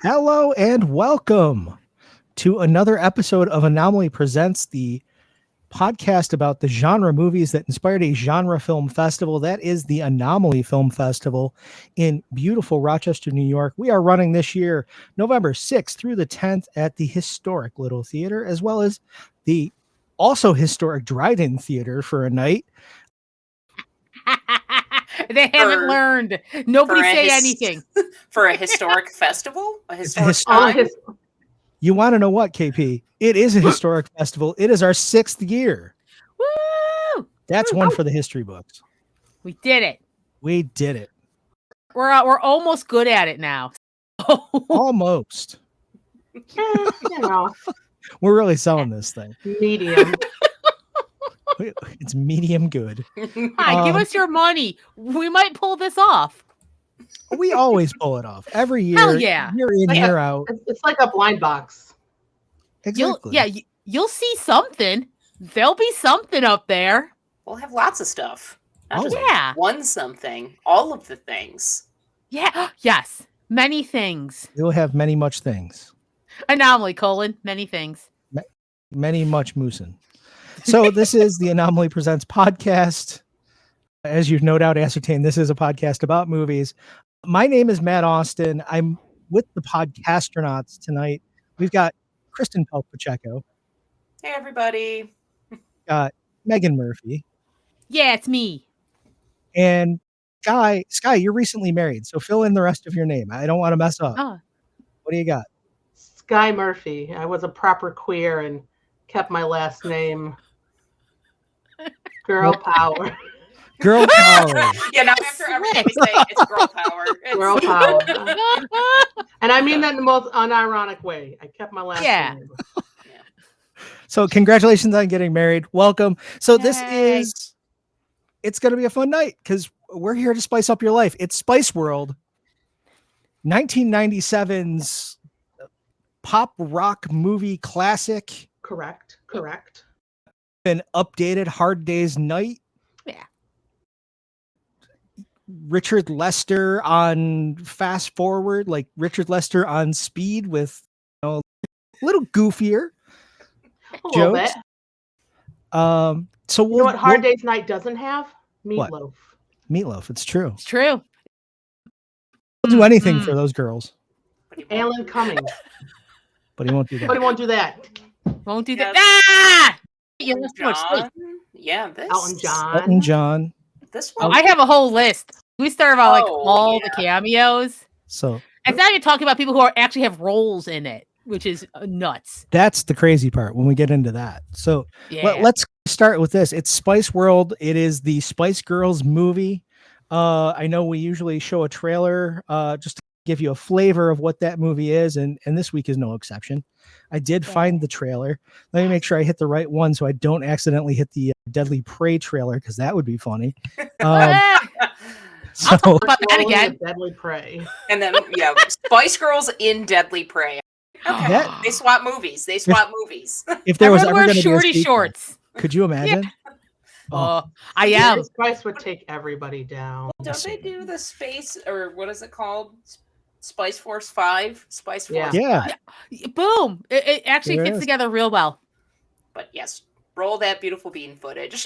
Hello and welcome to another episode of Anomaly Presents, the podcast about the genre movies that inspired a genre film festival. That is the Anomaly Film Festival in beautiful Rochester, New York. We are running this year, November 6th through the 10th at the historic Little Theater, as well as the also historic Dryden Theater for a night. They haven't learned. Nobody say anything. For a historic festival? A historic time? You want to know what, KP? It is a historic festival. It is our 6th year. Woo! That's one for the history books. We did it. We did it. We're almost good at it now. Almost. We're really selling this thing. Medium. It's medium good. Hi, give us your money. We might pull this off. We always pull it off every year. Hell yeah. Year in, year out. It's like a blind box. Exactly. You'll see something. There'll be something up there. We'll have lots of stuff. Not just yeah. one something. All of the things. Yeah. Yes. Many things. You'll have many much things. Anomaly, many things. Many much moosin'. So this is the Anomaly Presents podcast. As you've no doubt ascertained, this is a podcast about movies. My name is Matt Austin. I'm with the podcastronauts tonight. We've got Kristen Pelc Pacheco. Hey, everybody. Got Meghan Murphy. Yeah, it's me. And Skye, you're recently married, so fill in the rest of your name. I don't want to mess up. Oh. What do you got? Skye Murphy. I was a proper queer and kept my last name. Girl power. Girl power. Yeah, now after everything we say, it's girl power. Girl power. And I mean that in the most unironic way. I kept my last name. So congratulations on getting married. Welcome. So it's going to be a fun night because we're here to spice up your life. It's Spice World, 1997's pop rock movie classic. Correct. An updated Hard Day's Night. Yeah. Richard Lester on fast forward, like Richard Lester on speed with a little goofier jokes. Bit. So you know what Hard Day's Night doesn't have? Meatloaf. What? Meatloaf. It's true. It's true. He'll do anything for those girls. Alan Cummings. But he won't do that. Won't do that. Ah! Yeah, this. Elton John. This one. I have a whole list. We start about all the cameos. So and now you're talking about people who actually have roles in it, which is nuts. That's the crazy part when we get into that. So let's start with this. It's Spice World. It is the Spice Girls movie. I know we usually show a trailer just to give you a flavor of what that movie is, and this week is no exception. I did find the trailer. Let me make sure I hit the right one so I don't accidentally hit the Deadly Prey trailer, because that would be funny. I'll talk about that again. Deadly Prey. And then, Spice Girls in Deadly Prey. Okay. They swap movies. If there was ever going to be shorty shorts. Could you imagine? Yeah. I am. Spice would take everybody down. Don't they do the space, or what is it called? Spice Force 5? Spice Force 5. Yeah. Boom. It actually fits together real well. But yes, roll that beautiful bean footage.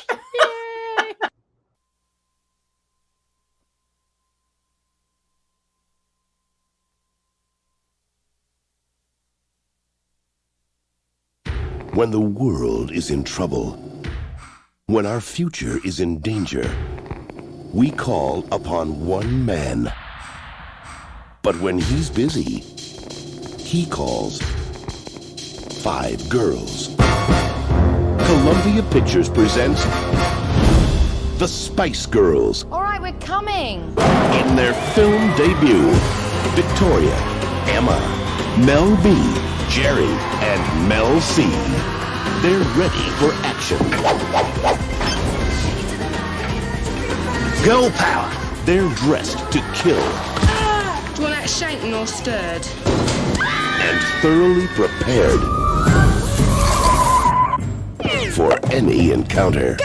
When the world is in trouble, when our future is in danger, we call upon one man. But when he's busy, he calls 5 girls. Columbia Pictures presents The Spice Girls. All right, we're coming. In their film debut, Victoria, Emma, Mel B, Jerry, and Mel C. They're ready for action. Girl power. They're dressed to kill. Do you want that shaken or stirred? And thoroughly prepared for any encounter.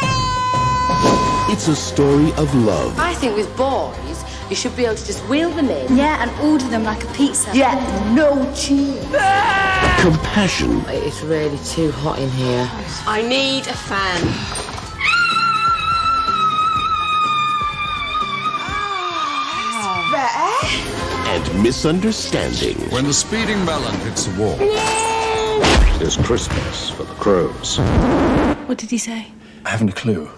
It's a story of love. I think with boys, You should be able to just wheel them in. Yeah, and order them like a pizza. Yeah, no cheese. Compassion. It's really too hot in here. I need a fan. And misunderstanding. When the speeding melon hits the wall, It's Christmas for the crows. What did he say? I haven't a clue.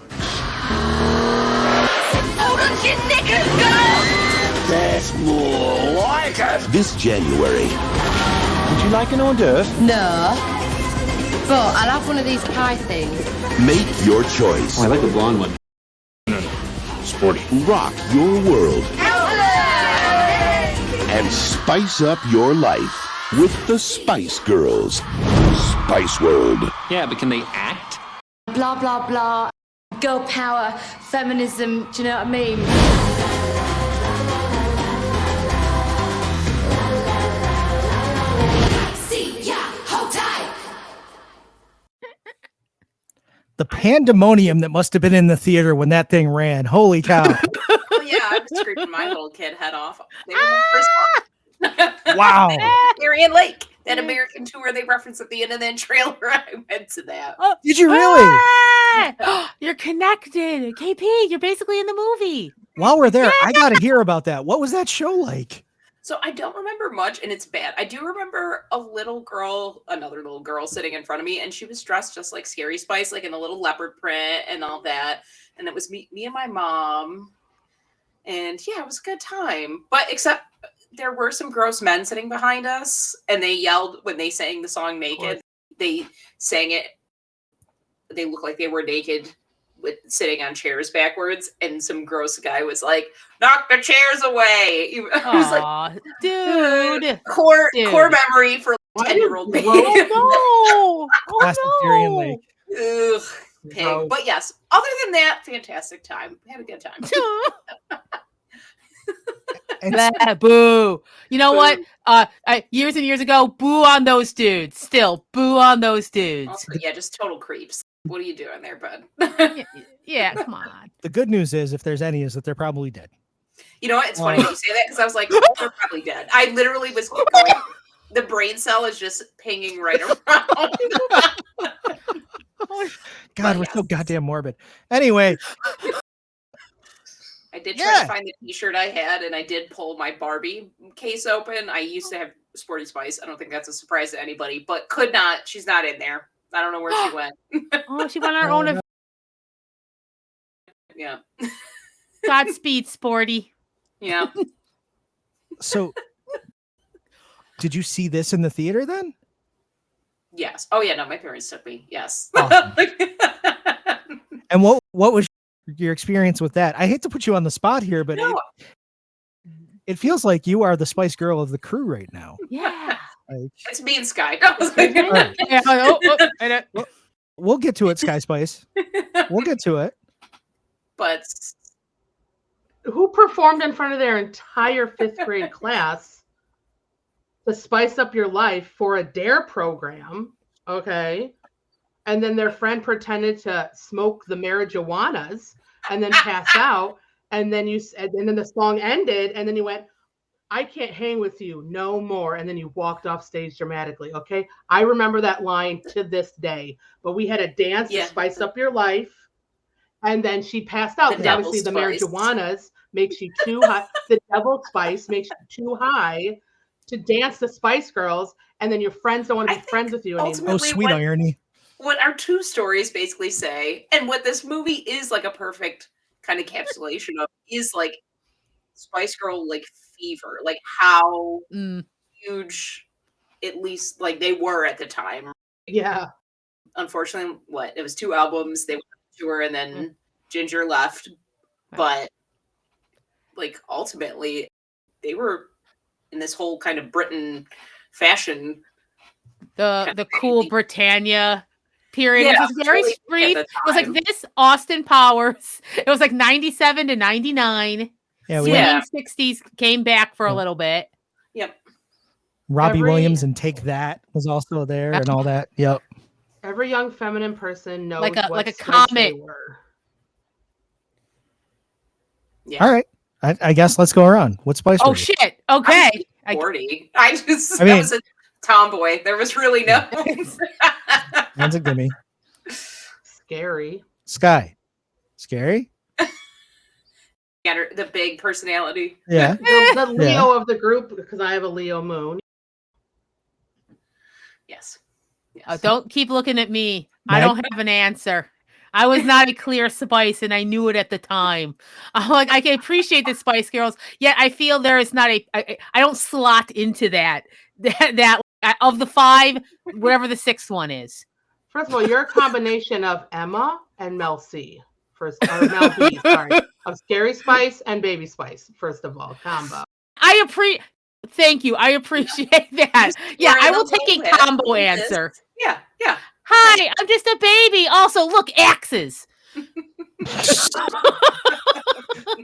That's more like it. This January, Would you like an hors d'oeuvre? No. But I'll have one of these pie things. make your choice. I like the blonde one. No. Sporty. Rock your world. And spice up your life with the Spice Girls. Spice World. Yeah, but can they act? Blah, blah, blah. Girl power, feminism, do you know what I mean? The pandemonium that must have been in the theater when that thing ran. Holy cow. Oh yeah, I was screaming my little kid head off. They were the first one. Wow. Darien Lake, that American tour they referenced at the end of that trailer. I went to that. Oh, Did you really? You're connected. KP, you're basically in the movie. While we're there, I got to hear about that. What was that show like? So I don't remember much, and it's bad. I do remember a little girl, another little girl sitting in front of me, and she was dressed just like Scary Spice, like in the little leopard print and all that. And it was me and my mom. And yeah, it was a good time. But except there were some gross men sitting behind us, and they yelled when they sang the song Naked. They sang it. They looked like they were naked with sitting on chairs backwards, and some gross guy was like, "Knock the chairs away." I was like, dude. core Dude. memory for 10-year-old me. Oh, no. Classic Darien Lake. Ugh, pig. No. But yes, other than that, fantastic time. We had a good time. And Blah, boo. You know what? Years and years ago, boo on those dudes. Still, boo on those dudes. Also, yeah, just total creeps. What are you doing there, bud? Yeah, come on. the good news is, if there's any, is that they're probably dead. You know what? It's funny that you say that because I was like, they're probably dead. I literally was going, the brain cell is just pinging right around. God, we're so goddamn morbid. Anyway, I did try to find the t-shirt I had, and I did pull my Barbie case open. I used to have Sporty Spice. I don't think that's a surprise to anybody, but could not. She's not in there. I don't know where she went. Oh, she went on her own. Yeah. Godspeed, Sporty. Yeah. so did you see this in the theater then? Yes. Oh yeah. No, my parents took me. Yes. Awesome. And what was your experience with that? I hate to put you on the spot here, but No. it feels like you are the Spice Girl of the crew right now. Yeah. Like, It's me and Skye. Yeah, we'll get to it, Skye Spice. We'll get to it. But Who performed in front of their entire fifth grade class to spice up your life for a DARE program? Okay. And then their friend pretended to smoke the marijuanas and then pass out. And then and then the song ended, and then you went, "I can't hang with you no more." And then you walked off stage dramatically. Okay. I remember that line to this day. But we had a dance to spice up your life. And then she passed out because obviously the marijuanas makes you too high. The devil spice makes you too high to dance the Spice Girls. And then your friends don't want to be friends with you anymore. Oh, sweet irony. What our two stories basically say, and what this movie is like a perfect kind of encapsulation of, is like Spice Girl like fever, like how huge, at least like they were at the time. Yeah. Unfortunately, it was 2 albums. They went on tour, and then Ginger left. But like ultimately, they were in this whole kind of Britain fashion. The cool Britannia period. Yeah, It was very really brief. at It the was like time. this Austin Powers. It was like 97 to 99. Yeah, Swinging 60s came back for a little bit. Yep. Robbie Williams and Take That was also there and all that. Yep. Every young feminine person knows Like a what Spice comet. they were. Yeah. All right. I guess let's go around. What spice? Oh were you? shit. Okay. I'm 40. I That mean- was a tomboy. There was really no. That's a gimme. Scary. Skye. Scary? The big personality. Yeah. The Leo of the group, because I have a Leo moon. Yes. Oh, don't keep looking at me. I Meg? don't have an answer. I was not a clear Spice, and I knew it at the time. I'm like, I can appreciate the Spice Girls, yet I feel there is not a. I don't slot into that of the 5, whatever the 6th one is. First of all, you're a combination of Emma and Mel C. Or Mel B, sorry. Of Scary Spice and Baby Spice, first of all, combo. Thank you. I appreciate that. Yeah, I will take a combo answer. Yeah. Hi, I'm just a baby. Also, look, axes.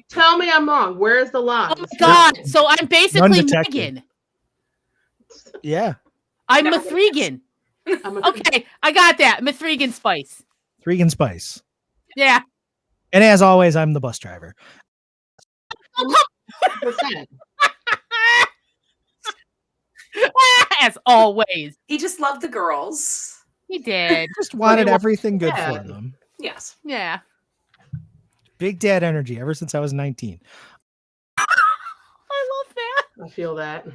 Tell me I'm wrong. Where's the line? Oh my God. So I'm basically Undetected. Megan. Yeah. I'm Never Mithrigan. I'm a Okay, I got that. Mithrigan Spice. Regan Spice. Yeah. And as always, I'm the bus driver. percent. As always. He just loved the girls. He did. Just wanted Well, everything good yeah. for them. Yes. Yeah. Big dad energy ever since I was 19. I love that. I feel that.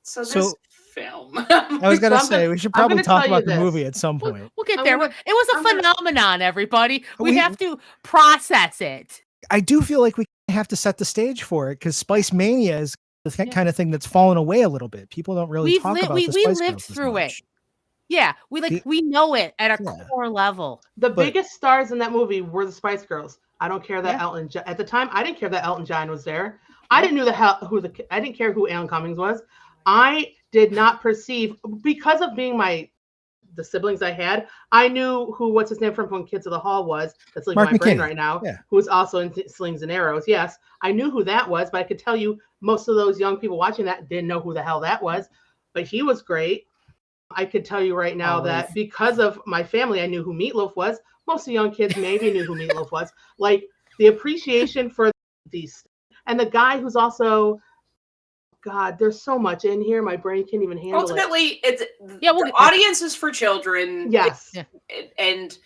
So this So- film. I was going to I'm say, gonna- we should I'm probably gonna talk tell you about the this. movie at some point. We'll get I'm there. gonna- It was a I'm gonna- phenomenon, everybody. We We- have to process it. I do feel like we have to set the stage for it because Spice Mania is the kind of thing that's fallen away a little bit. People don't really We've talk li- about we- the we Spice lived Girls as through it. much. Yeah, The- we know it at a Yeah. core level. The But- biggest stars in that movie were the Spice Girls. I don't care that Yeah. Elton John, at the time, I didn't care that Elton John was there. I didn't know I didn't care who Alan Cummings was. I did not perceive, because of being the siblings I had, I knew who, what's his name from Kids of the Hall was. That's leaving Mark my brain McKinney. right now. Yeah. Who was also in Slings and Arrows. Yes, I knew who that was, but I could tell you most of those young people watching that didn't know who the hell that was. But he was great. I could tell you right now that Always. because of my family, I knew who Meatloaf was. Most of the young kids maybe knew who Meatloaf was. Like the appreciation for these, and the guy who's also, God, there's so much in here. My brain can't even handle Ultimately, it's Yeah, the audience is for children. it. Yes. Yeah. And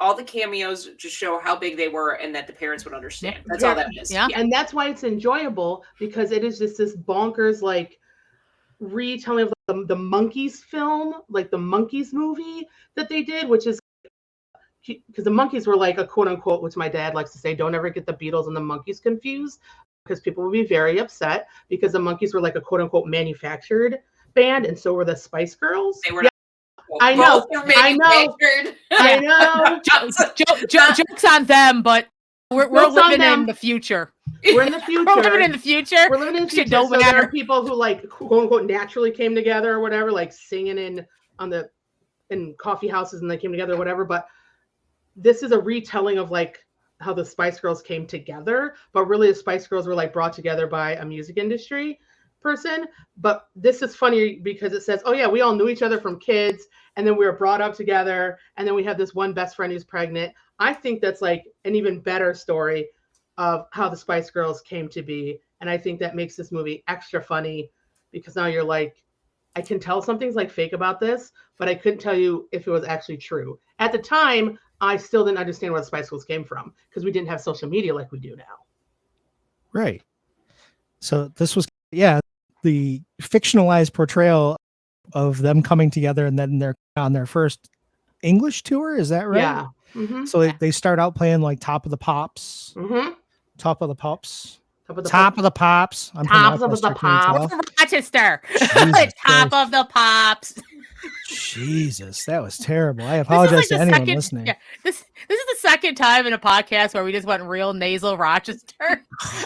all the cameos just show how big they were and that the parents would understand. Yeah. That's Yeah. all that is. Yeah. And that's why it's enjoyable, because it is just this bonkers, like, retelling of the Monkeys film, like the Monkeys movie that they did, which is because the Monkeys were like a quote unquote, which my dad likes to say, don't ever get the Beatles and the Monkeys confused, because people would be very upset, because the Monkeys were like a quote unquote manufactured band, and so were the Spice Girls. They were Yeah, not. I know, Both were I know. manufactured. I know. Jokes on them, but we're Jokes on living them. in the future. We're in the future. We're living in the future. We're living in the Shit future. don't So there matter. are people who, like, quote unquote naturally came together or whatever, like singing in coffee houses, and they came together or whatever. But this is a retelling of like how the Spice Girls came together, but really the Spice Girls were like brought together by a music industry person. But this is funny because it says, oh yeah, we all knew each other from kids, and then we were brought up together, and then we have this one best friend who's pregnant. I think that's like an even better story of how the Spice Girls came to be. And I think that makes this movie extra funny, because now you're like, I can tell something's like fake about this, but I couldn't tell you if it was actually true. At the time, I still didn't understand where the Spice Girls came from, because we didn't have social media like we do now. Right. So this was, yeah, the fictionalized portrayal of them coming together, and then they're on their first English tour. Is that right? Yeah. Mm-hmm. So they start out playing like Top of the Pops. Mm-hmm. Top of the Pops. Top of the Top of the Pops. I'm from Tops of Rochester, the can you Pops. tell? Rochester. Jesus Top Christ. of the pops. Jesus, that was terrible. I apologize to anyone listening. Yeah, this is the second time in a podcast where we just went real nasal Rochester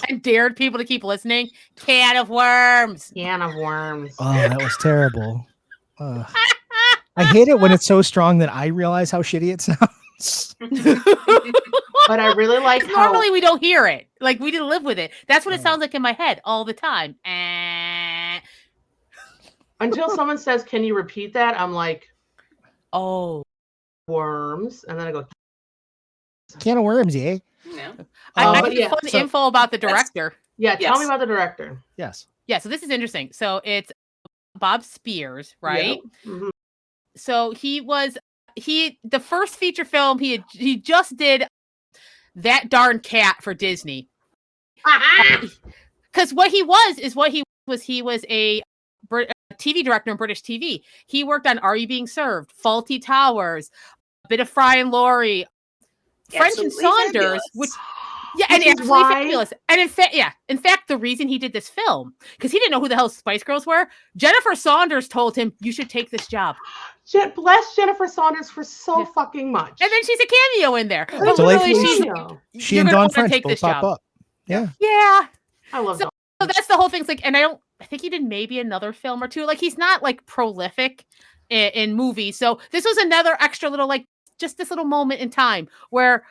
and dared people to keep listening. Can of worms. Can of worms. Oh, that was terrible. I hate it when it's so strong that I realize how shitty it sounds. But I really like how Normally we don't hear it. Like we didn't live with it. That's what it sounds like in my head all the time. Eh. until someone says, "Can you repeat that?" I'm like, Oh. worms, and then I go, Can of worms, eh? No. I but have yeah, fun so- info about the director. Yeah, tell me Yes. about the director. Yes. Yeah, so this is interesting. So it's Bob Spears, right? Yep. Mhm. So the first feature film he just did That Darn Cat for Disney. Because what he was a TV director in British TV. He worked on Are You Being Served, Faulty Towers, a bit of Fry and Laurie, French and Absolutely Saunders, fabulous. which and Which is absolutely why- fabulous. And in fact, the reason he did this film, because he didn't know who the hell Spice Girls were, Jennifer Saunders told him, "You should take this job." Bless Jennifer Saunders for so fucking much. And then she's a cameo in there. It's But a really, delightful she's She you're and gonna Dawn wanna French take both this pop job. up. Yeah. Yeah. I love that. So that's the whole thing. It's like, and I think he did maybe another film or two. Like he's not like prolific in movies. So this was another extra little just this little moment in time where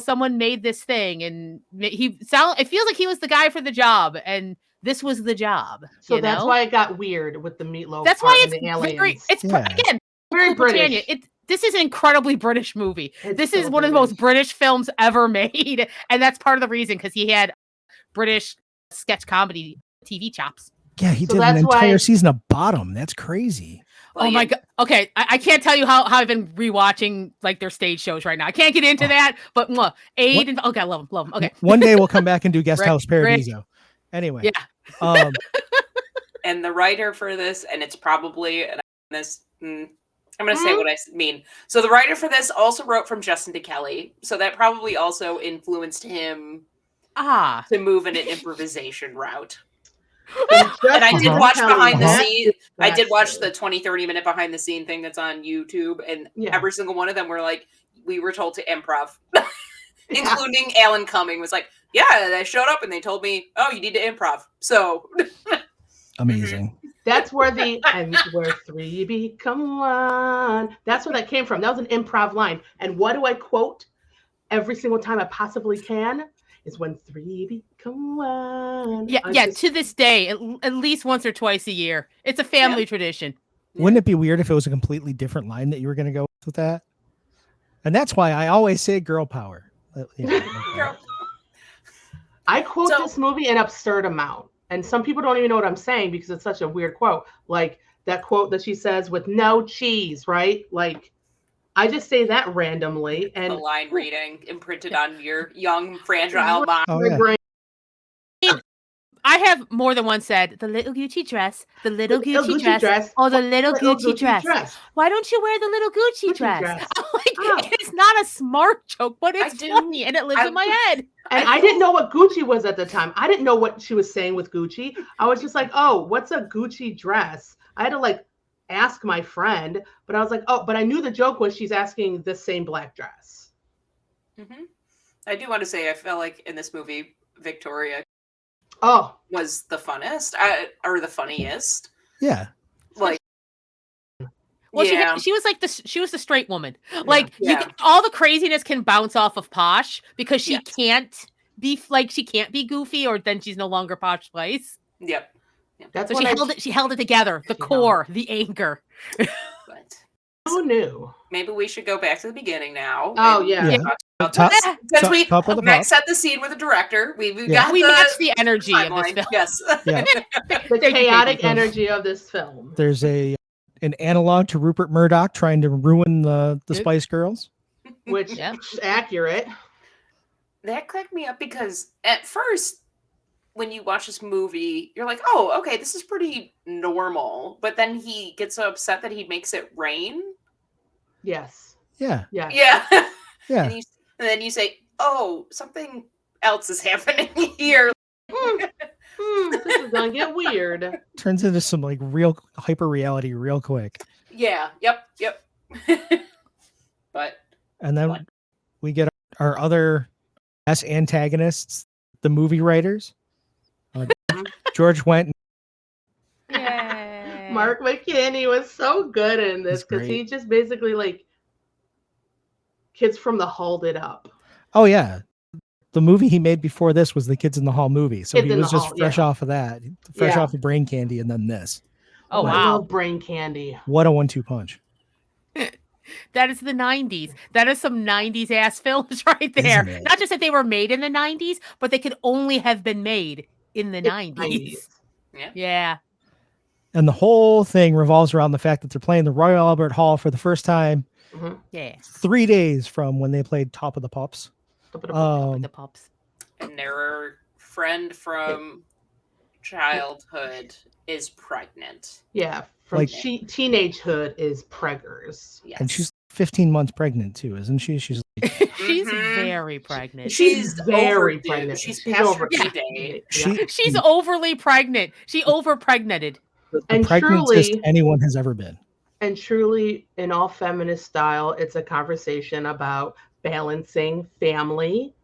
someone made this thing and it feels like he was the guy for the job and this was the job. So that's why it got weird with the meatloaf. That's why and the aliens. again very Britannia. British. This is an incredibly British movie. This is one of the most British films ever made, and that's part of the reason because he had British sketch comedy TV chops. Yeah, he did an entire season of Bottom. That's crazy. Oh my god. Okay, I can't tell you how I've been rewatching like their stage shows right now. I can't get into that, but Aid and okay, I love them. Okay. One day we'll come back and do Guest House Rick. Paradiso. Anyway. Yeah. And the writer for this, and it's probably I'm going to say what I mean. So the writer for this also wrote from Justin to Kelly. So that probably also influenced him to move in an improvisation route. And I did watch behind the scene. I did watch the 20-30 minute behind the scene thing that's on YouTube. And every single one of them were like, we were told to improv. Including Alan Cumming was like, yeah, I showed up and they told me, oh, you need to improv. So amazing. That's where and where three become one. That's where that came from. That was an improv line. And what do I quote every single time I possibly can? Is when three become one. Yeah, to this day, at least once or twice a year. It's a family tradition. Wouldn't it be weird if it was a completely different line that you were going to go with that? And that's why I always say girl power. I quote this movie an absurd amount. And some people don't even know what I'm saying because it's such a weird quote. Like that quote that she says with no cheese, right? Like, I just say that randomly. And the line reading imprinted on your young, fragile mind. Oh, yeah. I have more than once said, the little Gucci dress, the little Gucci dress, or the little Gucci dress. Why don't you wear the little Gucci dress? I'm like, it's not a smart joke, but it's funny and it lives in my head. And I didn't know what Gucci was at the time. I didn't know what she was saying with Gucci. I was just like, oh, what's a Gucci dress? I had to ask my friend, but I was like, oh, but I knew the joke was she's asking the same black dress. Mm-hmm. I do want to say, I felt like in this movie, Victoria was the funnest or the funniest. Yeah. Well, she was she was the straight woman. All the craziness can bounce off of Posh because she can't be goofy or then she's no longer Posh Spice. Yep. That's so she held it together, the core, the anger. But who knew? Maybe we should go back to the beginning now. Oh yeah. Since we Max set the scene with the director, we matched the energy of this film. Yes. Yeah. The chaotic energy of this film. There's an analog to Rupert Murdoch trying to ruin the Spice Girls. Which is accurate. That cracked me up because at first, when you watch this movie, you're like, oh, okay, this is pretty normal. But then he gets so upset that he makes it rain. Yes. Yeah. Yeah. Yeah. Yeah. And then you say, oh, something else is happening here. This is gonna get weird. Turns into some real hyper reality real quick. Yeah. Yep. And then we get our other antagonists, the movie writers. George Wendt. Yeah. Mark McKinney was so good in this because he just basically Kids from the Hall did up. Oh yeah. The movie he made before this was the Kids in the Hall movie. So Kids he in was the just Hall, fresh off of that. Fresh off of Brain Candy and then this. Oh I wow. love Brain Candy. What a 1-2 punch. That is the 90s. That is some 90s ass films right there. Isn't it? Not just that they were made in the 90s, but they could only have been made in the 90s. Yeah. And the whole thing revolves around the fact that they're playing the Royal Albert Hall for the first time. Mhm. Yeah. 3 days from when they played Top of the Pops. Top of the Pops. The Pops. And their friend from childhood is pregnant. Yeah, from Like- teenagehood is preggers. Yes. And she's 15 months pregnant too, isn't she? She's like, She's Mhm. very pregnant. She's very overdue. pregnant. She's She's past over- her due date. She's overly pregnant. She overpregnated. the And pregnantest truly- anyone has ever been. And truly, in all feminist style, it's a conversation about balancing family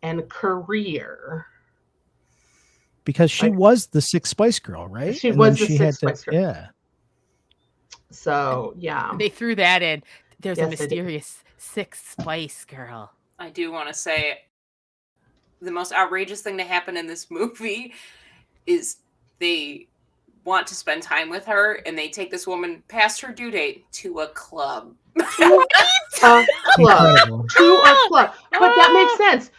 and career. Because she Like- was the Six Spice Girl, right? She And was then the Six Spice Girl. Yeah. So, yeah. They threw that in. There's a Yes, they did. mysterious Six Spice Girl. I do want to say the most outrageous thing to happen in this movie is they want to spend time with her and they take this woman past her due date to a club. A club. Incredible. To a club. But that makes sense.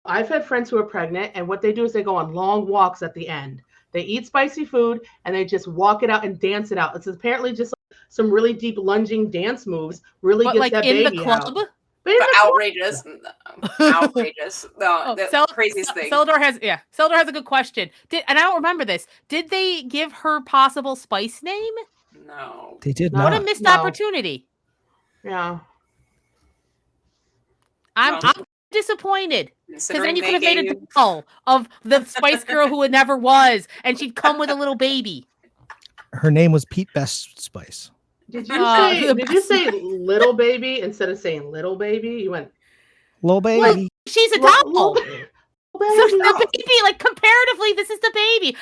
I've had friends who are pregnant, and what they do is they go on long walks at the end. They eat spicy food, and they just walk it out and dance it out. It's apparently just like some really deep lunging dance moves. Really But gets like that in baby the club? out. But in But the club- outrageous. Outrageous. No, the craziest thing. Seldor has a good question. And I don't remember this. Did they give her possible spice name? No. They did No. What not. a missed No. opportunity. Yeah. I'm No. disappointed. Because then Considering you they could have made a gave- doll of the Spice Girl who it never was, and she'd come with a little baby. Her name was Pete Best Spice. Did you the say little baby instead of saying little baby? You went Little baby. She's a little doll. baby. So the baby, like comparatively, this is the baby.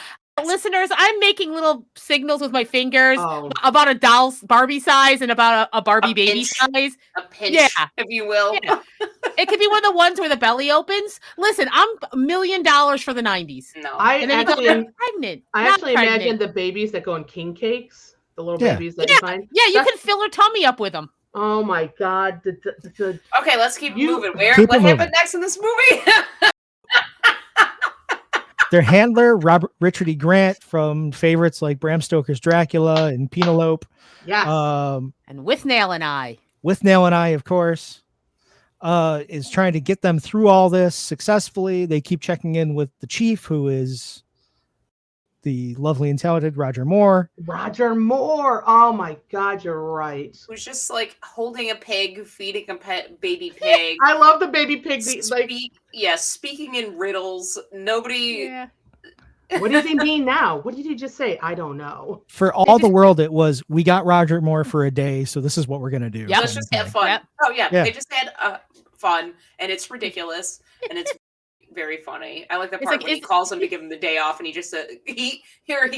Listeners, I'm making little signals with my fingers Oh. about a doll's Barbie size and about a Barbie A baby pinch. size. A pinch, Yeah. if you will. Yeah. It could be one of the ones where the belly opens. Listen, I'm $1 million for the 90s. No. And then you go, I'm pregnant. I not actually pregnant. imagine the babies that go in king cakes, the little Yeah. babies that you find. Yeah, you That's- can fill her tummy up with them. Oh my God. The Okay, let's keep You- moving. Keep it What moving. happened next in this movie? Their handler, Richard E. Grant from favorites like Bram Stoker's Dracula and Penelope. yes. And with Nail and I. With Nail and I, of course, is trying to get them through all this successfully. They keep checking in with the chief, who is the lovely and talented Roger Moore. Roger Moore. Oh my God, you're right. Who's just like holding a pig, feeding a baby pig. I love the baby pig. Like, Speaking in riddles. Nobody. Yeah. what does he mean now? What did he just say? I don't know. For all the world, it was, we got Roger Moore for a day, so this is what we're going to do. Yeah. Let's kind just of have thing. fun. Yep. Oh yeah, Yeah. they just had fun, and it's ridiculous, and it's very funny. I like the It's part like, when he calls him to give him the day off, and he just he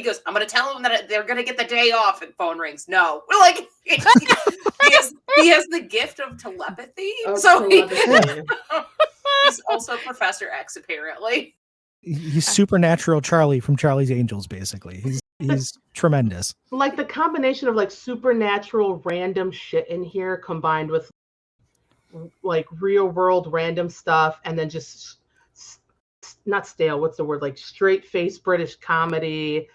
goes, "I'm going to tell him that they're going to get the day off," and phone rings. No, we're like he has the gift of telepathy, Oh, so telepathy. he's also Professor X apparently. He's supernatural Charlie from Charlie's Angels, basically. He's tremendous. Like the combination of like supernatural random shit in here combined with like real world random stuff, and then just not stale, what's the word, like straight face British comedy.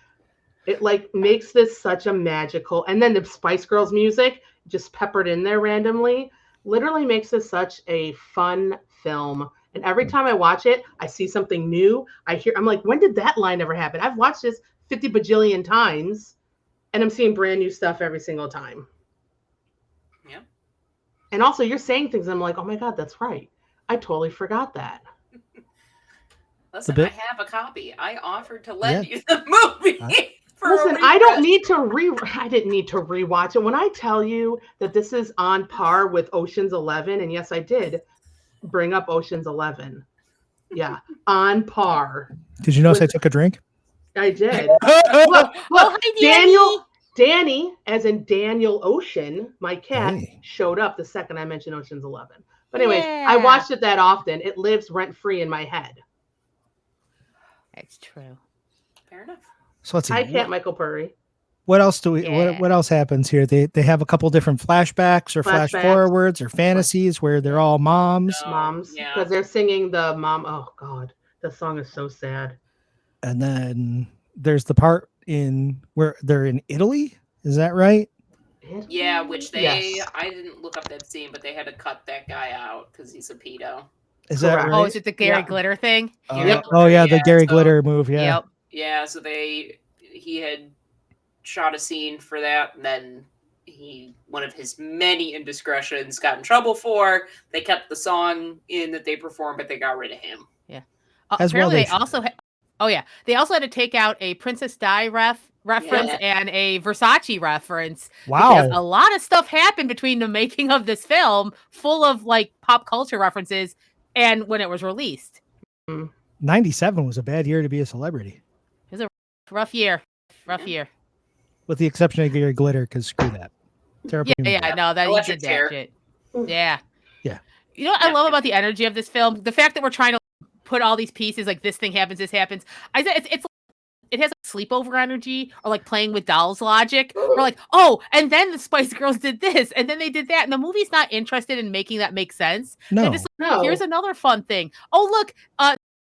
It like makes this such a magical, and then the Spice Girls music just peppered in there randomly literally makes this such a fun film. And every time I watch it, I see something new. I'm like, when did that line ever happen? I've watched this 50 bajillion times, and I'm seeing brand new stuff every single time. Yeah. And also, you're saying things, I'm like, oh my God, that's right. I totally forgot that. Listen, I have a copy. I offered to lend you the movie. Listen, I don't need to I didn't need to rewatch it. When I tell you that this is on par with Ocean's 11, and yes, I did bring up Ocean's 11. Yeah, on par. Did you notice I took a drink? I did. Look, hi, Danny, as in Daniel Ocean, my cat, showed up the second I mentioned Ocean's 11. But anyways, I watched it that often. It lives rent-free in my head. That's true. Fair enough. So let's see. I can't Michael Purry. What else do we? Yeah. What else happens here? They have a couple different flashbacks or flash forwards or fantasies where they're all moms. Moms, Yeah. because they're singing the mom. Oh God, the song is so sad. And then there's the part in where they're in Italy. Is that right? Yeah, which Yes. I didn't look up that scene, but they had to cut that guy out because he's a pedo. Is that Correct. right? Oh, is it the Gary Yep. Glitter thing? Yep. Oh yeah, the Yeah, Gary so- Glitter move. Yeah. Yep. Yeah, so he had shot a scene for that, and then one of his many indiscretions got in trouble for. They kept the song in that they performed, but they got rid of him. Yeah. As well Apparently they they also they also had to take out a Princess Di reference Yeah. and a Versace reference. Wow. Because a lot of stuff happened between the making of this film, full of like pop culture references, and when it was released. 97 was a bad year to be a celebrity, It was a rough year. Rough year. with the exception of Gary Glitter, because screw that. Terrible. Yeah, human yeah, no, that he Electric did that chair. shit. Yeah. Yeah. You know what I love about the energy of this film? The fact that we're trying to put all these pieces, like this thing happens, this happens. I said it has like sleepover energy or like playing with dolls logic. We're like, oh, and then the Spice Girls did this, and then they did that, and the movie's not interested in making that make sense. No. They're just like, No. here's another fun thing. Oh, look,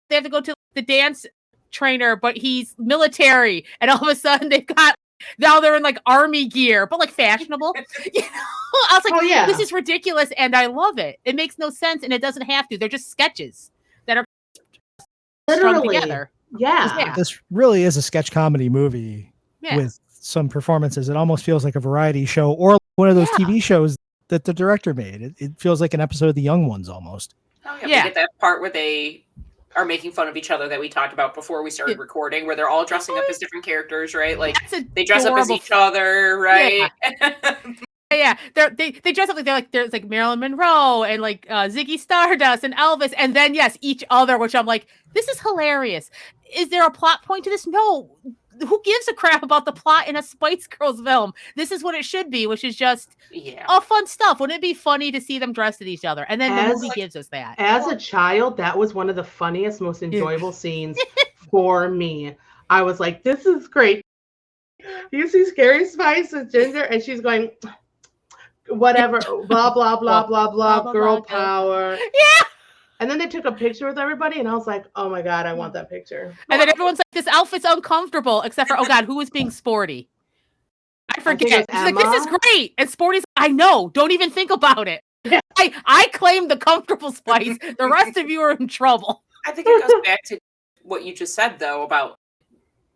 they have to go to the dance trainer, but he's military, and all of a sudden now they're in like army gear, but like fashionable. You know, I was like, Oh, yeah. this is ridiculous, and I love it. It makes no sense, and it doesn't have to. They're just sketches that are strung Literally. together. Yeah. This really is a sketch comedy movie Yeah. with some performances. It almost feels like a variety show or one of those TV shows that the director made. It feels like an episode of The Young Ones almost. Oh yeah, Yeah. we get that part where they are making fun of each other that we talked about before we started recording, where they're all dressing up as different characters, right? Like That's they dress up as adorable. each other, right? Yeah, they dress up like there's like Marilyn Monroe and like Ziggy Stardust and Elvis, and then yes, each other, which I'm like, this is hilarious. Is there a plot point to this? No. Who gives a crap about the plot in a Spice Girls film? This is what it should be, which is just fun stuff. Wouldn't it be funny to see them dressed as each other? And then the movie gives us that. As a child, that was one of the funniest, most enjoyable scenes for me. I was like, this is great. You see Scary Spice with Ginger, and she's going, whatever, blah, blah, blah, blah, blah, girl power. Yeah. And then they took a picture with everybody, and I was like, oh my God, I want that picture. And then everyone's like, this outfit's uncomfortable, except for, oh God, who was being sporty? I forget. She's like, this is great. And Sporty's, I know, don't even think about it. I claim the comfortable Spice. The rest of you are in trouble. I think it goes back to what you just said, though, about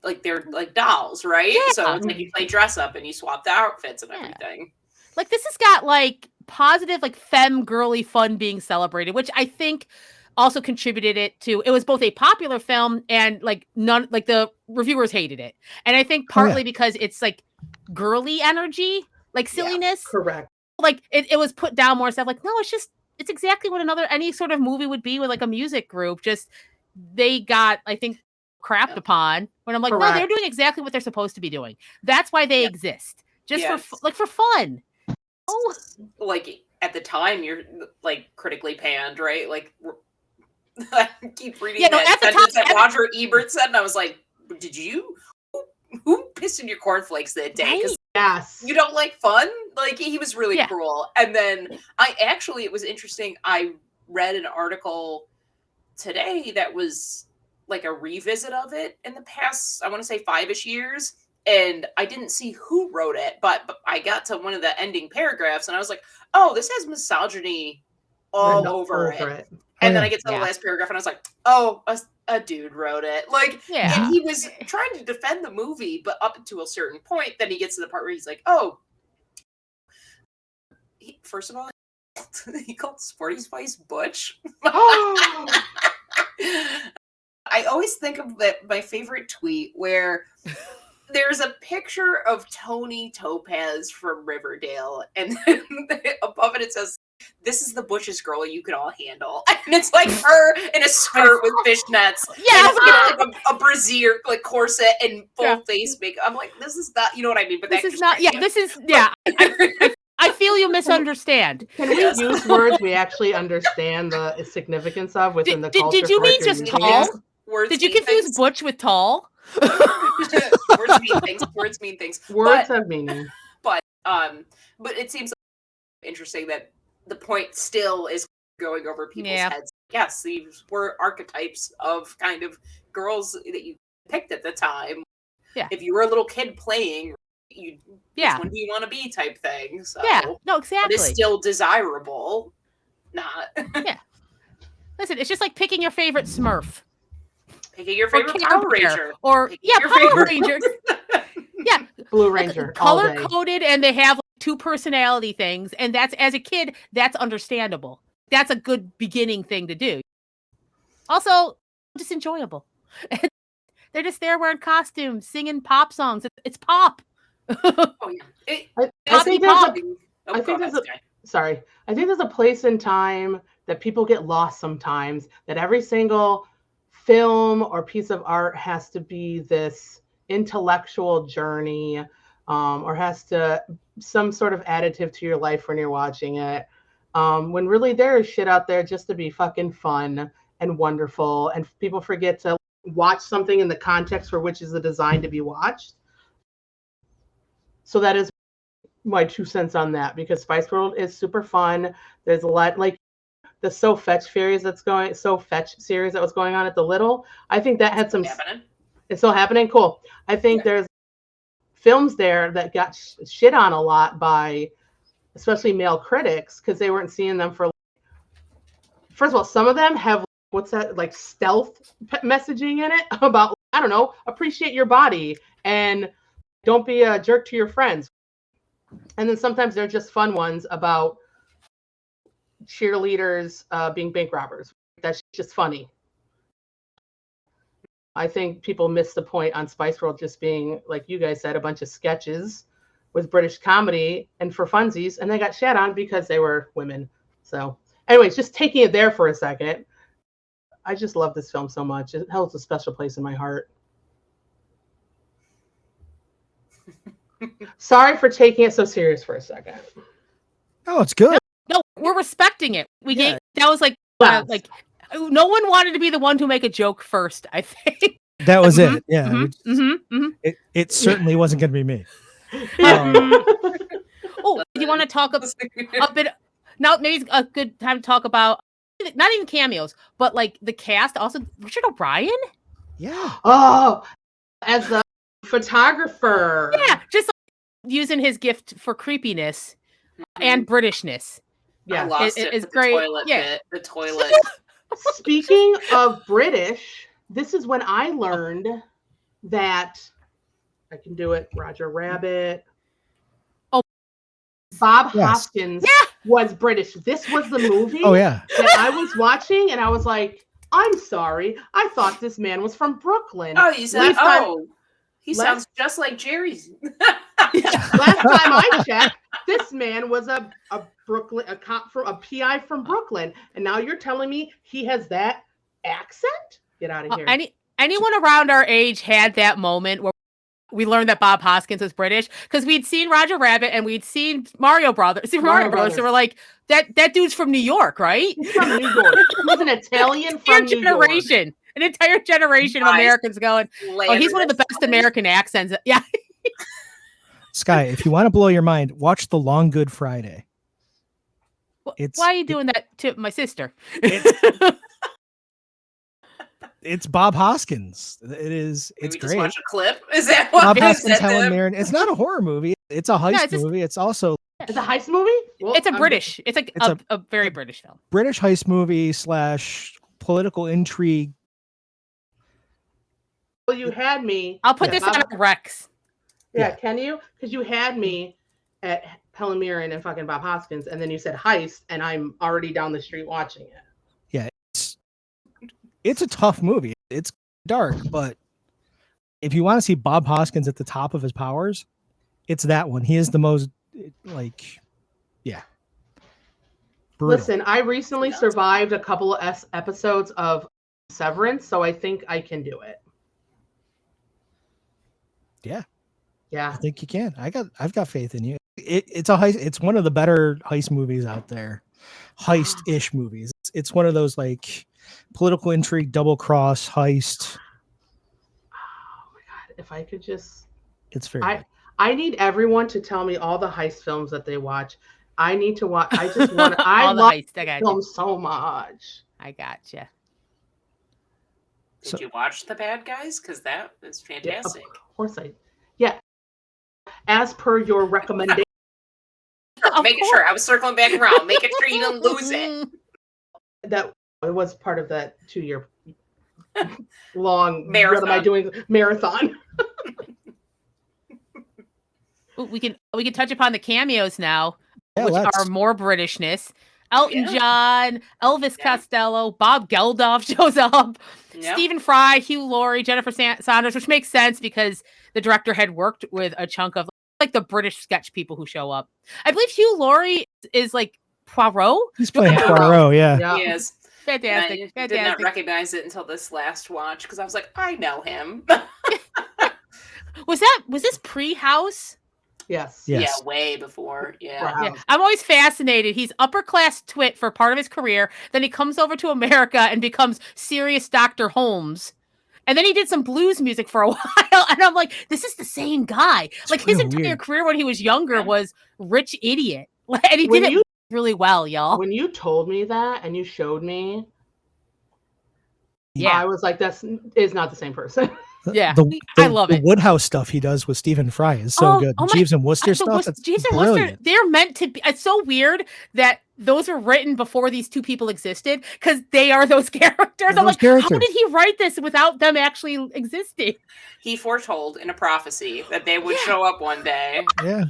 like they're like dolls, right? Yeah. So it's like you play dress up and you swap the outfits and everything. Like this has got like positive, like femme girly fun being celebrated, which I think also contributed it was both a popular film and like the reviewers hated it. And I think partly because it's like girly energy, like silliness. Yeah, correct. Like it was put down more stuff. Like, no, it's exactly what any sort of movie would be with like a music group. Just they got, I think, crapped upon when I'm like, no, they're doing exactly what they're supposed to be doing. That's why they exist. Just for fun. Oh, like at the time you're like critically panned, right? Like I keep reading that sentence that Roger Ebert said, and I was like, did you who pissed in your cornflakes that day? Because you don't like fun? Like he was really cruel. And then it was interesting. I read an article today that was like a revisit of it in the past, I want to say 5-ish years. And I didn't see who wrote it, but I got to one of the ending paragraphs and I was like, oh, this has misogyny all over it. And then I get to the last paragraph and I was like, oh, a dude wrote it. Like, and he was trying to defend the movie, but up to a certain point, then he gets to the part where he's like, oh, first of all, he called Sporty Spice Butch. I always think of my favorite tweet where there's a picture of Tony Topaz from Riverdale, and then above it says, "This is the Butch's girl you can all handle," and it's like her in a skirt with fishnets, and a brassiere, like corset, and full face makeup. I'm like, this is not, you know what I mean? But this is not. Yeah, this is. Yeah, I feel you misunderstand. Can we use words we actually understand the significance of within the culture? Did you mean just tall? Did you confuse Butch with tall? Words mean things. Words mean things. Words have meaning. But it seems interesting that the point still is going over people's heads. Yes, these were archetypes of kind of girls that you picked at the time. Yeah. If you were a little kid playing, which one do you want to be type thing. So, yeah, no, exactly. But it's still desirable. Not. Yeah. Listen, it's just like picking your favorite Smurf. Picking your favorite Power Ranger. Or, Power Ranger. Yeah. Blue Ranger. Color coded, and they have two personality things. And that's, as a kid, that's understandable. That's a good beginning thing to do. Also, just enjoyable. They're just there wearing costumes, singing pop songs. It's pop. Oh, yeah. I think there's a place in time that people get lost sometimes, that every single film or piece of art has to be this intellectual journey, or has to some sort of additive to your life when you're watching it. When really there is shit out there just to be fucking fun and wonderful, and people forget to watch something in the context for which is designed to be watched. So that is my 2 cents on that, because Spice World is super fun. There's a lot, like the So Fetch series that was going on at the Little. I think that had some. It's still happening. Cool. I think there's films there that got shit on a lot by, especially male critics, because they weren't seeing them for. First of all, some of them have like stealth messaging in it about, I don't know, appreciate your body and don't be a jerk to your friends. And then sometimes they're just fun ones about cheerleaders being bank robbers. That's just funny. I think people miss the point on Spice World just being, like you guys said, a bunch of sketches with British comedy and for funsies, and they got shat on because they were women. So anyways, just taking it there for a second. I just love this film so much. It holds a special place in my heart. Sorry for taking it so serious for a second. Oh, it's good. No, we're respecting it. That was like no one wanted to be the one to make a joke first, I think. That was it. Yeah. It certainly wasn't going to be me. Oh, do you want to talk a bit? Now, maybe it's a good time to talk about not even cameos, but like the cast. Also, Richard O'Brien. Yeah. Oh, as a photographer. Yeah, just like, using his gift for creepiness and Britishness. Yeah, I lost it. It's great. The toilet. Speaking of British, this is when I learned that I can do it. Roger Rabbit. Oh, Bob Hoskins was British. This was the movie that I was watching, and I was like, I'm sorry. I thought this man was from Brooklyn. Oh, he sounds just like Jerry's. Last time I checked, this man was a PI from Brooklyn, and now you're telling me he has that accent? Get out of here. Anyone around our age had that moment where we learned that Bob Hoskins was British, because we'd seen Roger Rabbit and we'd seen Super Mario Brothers. So we're like, that dude's from New York, right? He's from New York. He's an Italian from New York. An entire generation of Americans going, oh, he's one of the best American accents. Yeah. Skye, if you want to blow your mind, watch The Long Good Friday. Why are you doing that to my sister? It's Bob Hoskins. It's great. Just watch a clip. Is that what Bob Hoskins, Helen Mirren? It's not a horror movie. It's a heist movie. It's also it's a heist movie. Well, it's British. It's like a very British film. British heist movie / political intrigue. Well, you had me. I'll put this on Rex. Yeah, can you? Because you had me at Helen Mirren and fucking Bob Hoskins, and then you said heist, and I'm already down the street watching it. Yeah, it's a tough movie. It's dark, but if you want to see Bob Hoskins at the top of his powers, it's that one. He is the most brutal. Listen, I recently survived a couple of episodes of Severance, so I think I can do it. Yeah. Yeah. I think you can. I've got faith in you. It's a heist. It's one of the better heist movies out there. Heist-ish movies. It's one of those like political intrigue, double cross heist. Oh my if I could just, It's very good. I need everyone to tell me all the heist films that they watch. I need to watch. I just want. I All the love heist, I got films so much. I gotcha. Did you watch The Bad Guys? Because that is fantastic. Yeah, of course yeah. As per your recommendation. Making sure I was circling back around, making sure you didn't lose it. That it was part of that 2-year long marathon. What am I doing? Marathon. We can touch upon the cameos now, Yeah, which let's. are more Britishness. Elton John, Elvis Costello, Bob Geldof shows up, Stephen Fry, Hugh Laurie, Jennifer Saunders, which makes sense because the director had worked with a chunk of like the British sketch people who show up. I believe Hugh Laurie is like Poirot. He's playing Poirot, yeah. He is. Fantastic. I did not recognize it until this last watch because I was like, I know him. Was this pre-House? Yes. Yeah, way before. Yeah. I'm always fascinated. He's upper class twit for part of his career. Then he comes over to America and becomes serious Dr. Holmes. And then he did some blues music for a while. And I'm like, this is the same guy. It's like his entire career when he was younger was Rich Idiot. And he did it really well, y'all. When you told me that and you showed me, yeah, I was like, that is not the same person. Yeah, I love it. The Woodhouse stuff he does with Stephen Fry is so good. Jeeves and Wooster stuff. Jeeves and Wooster, they're meant to be. It's so weird that those were written before these two people existed because they are those characters. I'm like, how did he write this without them actually existing? He foretold in a prophecy that they would show up one day. Yeah.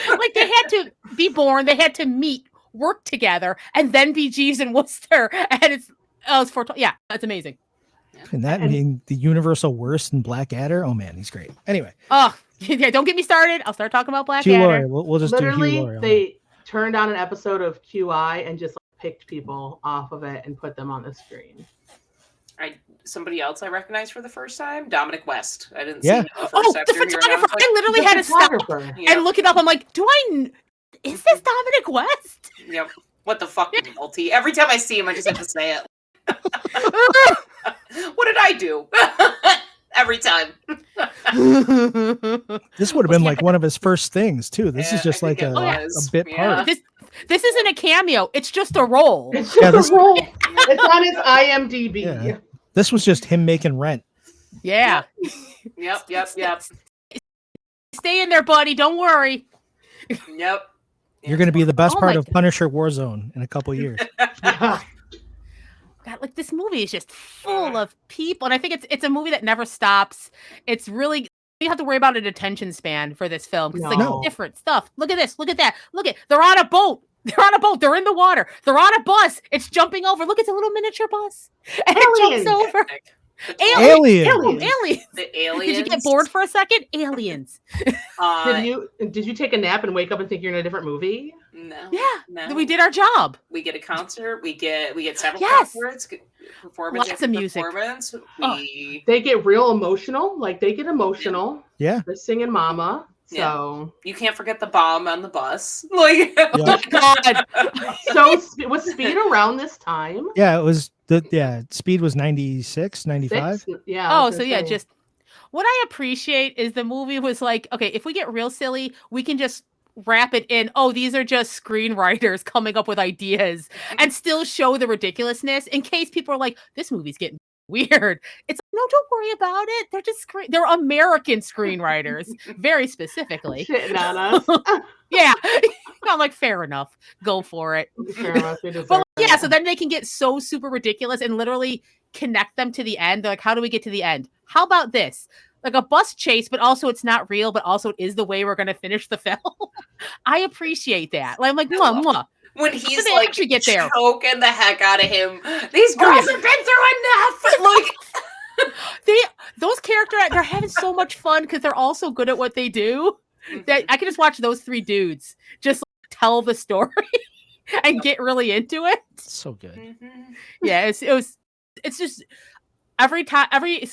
Like they had to be born, they had to meet, work together, and then be Jeeves and Wooster. And it's foretold. Yeah, that's amazing. And that being the universal worst in Blackadder. Oh man, he's great. Anyway. Oh yeah, don't get me started. I'll start talking about Blackadder. Hugh Laurie. We'll just literally do Hugh Laurie. They turned on an episode of QI and just picked people off of it and put them on the screen. Somebody else I recognized for the first time, Dominic West. I didn't see him the first time. The photographer. I literally had to stop and look it up. I'm like, is this Dominic West? Yep. What the fuck, multi? Every time I see him, I just have to say it. What did I do? Every time. This would have been like one of his first things too. This is just like a bit part. This isn't a cameo. It's just a role. It's just a role. It's on his IMDb. Yeah. This was just him making rent. Yeah. Yep. Stay in there, buddy. Don't worry. Yep. You're going to be the best part of Punisher Warzone in a couple years. God, like this movie is just full of people, and I think it's a movie that never stops. It's really, you have to worry about an attention span for this film because it's like different stuff. Look at this, look at that, look at they're on a boat. They're in the water. They're on a bus. It's jumping over. Look, it's a little miniature bus, and it jumps over. Aliens. The aliens. Did you get bored for a second? Aliens. Did you take a nap and wake up and think you're in a different movie? No. Yeah. No. We did our job. We get a concert. We get several concerts. Performance. Lots of music. They get real emotional. Like they get emotional. Yeah. They're singing "Mama." So you can't forget the bomb on the bus. Like, oh my God. So was Speed around this time? Yeah, it was. Speed was 96, 95. Yeah. Oh, so yeah, just what I appreciate is the movie was like, okay, if we get real silly, we can just wrap it in. Oh, these are just screenwriters coming up with ideas and still show the ridiculousness in case people are like, this movie's getting weird. It's like, no, don't worry about it. They're just they're American screenwriters, very specifically. Shitting on us. Yeah. I'm like, fair enough. Go for it. Fair enough. But yeah, so then they can get so super ridiculous and literally connect them to the end. They're like, how do we get to the end? How about this? Like a bus chase, but also it's not real, but also it is the way we're going to finish the film. I appreciate that. Like, I'm like, mwah. When he's like get there? Choking the heck out of him. These girls have been through enough. Like, those characters, they're having so much fun because they're all so good at what they do that I can just watch those three dudes just tell the story and get really into it. So good. Yeah, it's just every time, every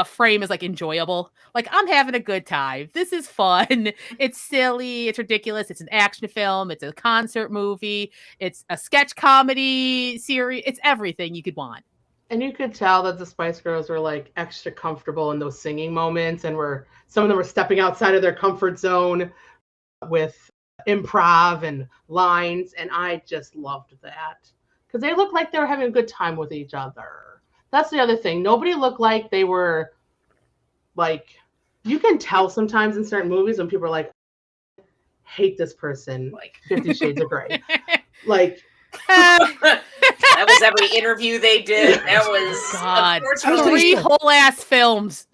frame is like enjoyable. Like I'm having a good time. This is fun. It's silly. It's ridiculous. It's an action film. It's a concert movie. It's a sketch comedy series. It's everything you could want. And you could tell that the Spice Girls were like extra comfortable in those singing moments, and some of them were stepping outside of their comfort zone with improv and lines, and I just loved that because they looked like they were having a good time with each other. That's the other thing. Nobody looked like they were like, you can tell sometimes in certain movies when people are like, hate this person, like 50 Shades of Grey. Like, that was every interview they did. That was God, 3 whole ass films.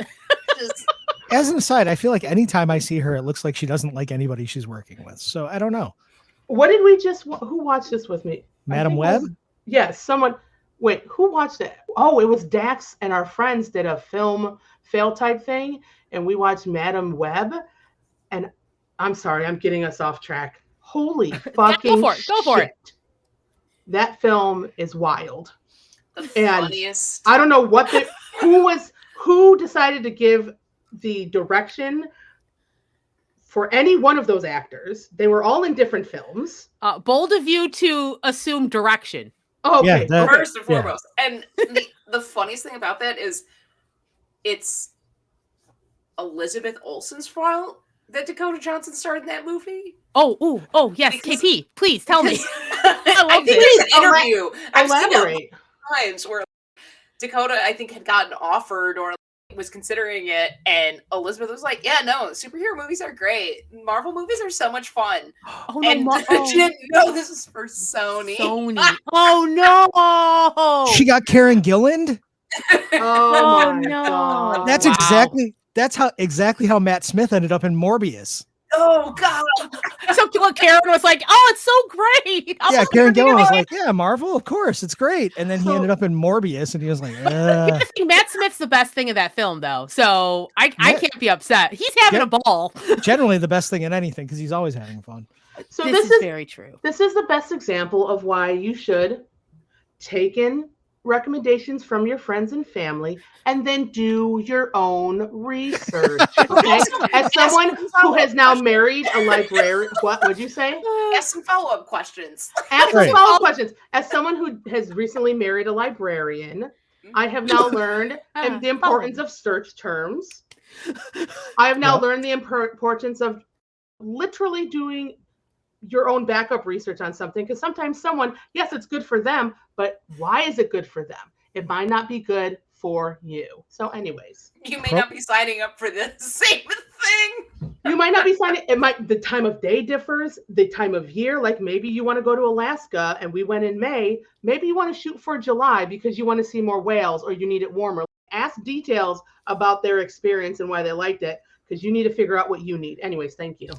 As an aside, I feel like anytime I see her, it looks like she doesn't like anybody she's working with. So I don't know. What did we who watched this with me? Madam Web? Yes, someone. Wait, who watched it? Oh, it was Dax and our friends did a film fail type thing, and we watched Madam Web. And I'm sorry, I'm getting us off track. Holy fucking Go for it. That film is wild. The funniest. I don't know who decided to give the direction for any one of those actors. They were all in different films. Bold of you to assume direction. Oh, okay. Yeah, first and foremost. And the funniest thing about that is it's Elizabeth Olsen's fault that Dakota Johnson starred in that movie. Oh, yes, KP, please tell me. I think there's an interview. I've seen Elaborate. it times where Dakota, I think, had gotten offered or was considering it, and Elizabeth was like, "Yeah, no, superhero movies are great. Marvel movies are so much fun." She didn't know this was for Sony. Oh no! She got Karen Gilland. Oh no! God. That's exactly how Matt Smith ended up in Morbius. Oh God! So Karen was like, "Oh, it's so great." Karen Gillan was like, "Yeah, Marvel, of course, it's great." And then he ended up in Morbius, and he was like, Matt Smith's the best thing in that film, though. So I can't be upset. He's having a ball. Generally, the best thing in anything because he's always having fun. So this is very true. This is the best example of why you should take in recommendations from your friends and family and then do your own research. Okay. As someone who has now married a librarian, what would you say? Ask some follow-up questions. Ask some follow-up questions. As someone who has recently married a librarian, I have now learned the importance of search terms. I have now learned the importance of literally doing your own backup research on something, because sometimes someone, yes, it's good for them, but why is it good for them? It might not be good for you. So anyways, you may not be signing up for the same thing. You might not be signing. The time of day differs, the time of year. Like maybe you want to go to Alaska and we went in May. Maybe you want to shoot for July because you want to see more whales or you need it warmer. Ask details about their experience and why they liked it, because you need to figure out what you need. Anyways, thank you.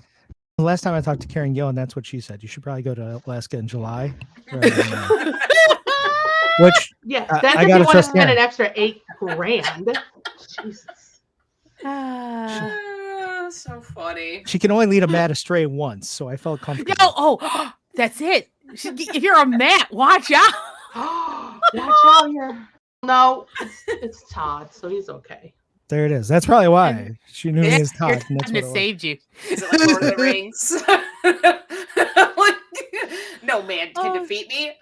The last time I talked to Karen Gillan, that's what she said. You should probably go to Alaska in July. Which, that's if you want to spend an extra $8,000. Jesus. So funny. She can only lead a mat astray once, so I felt comfortable. That's it. If you're a mat, watch out. Watch out here. No, it's Todd, so he's okay. There it is. That's probably why she knew me as Todd. And that's what it saved you. Is it like Lord of the Rings? No man can defeat me.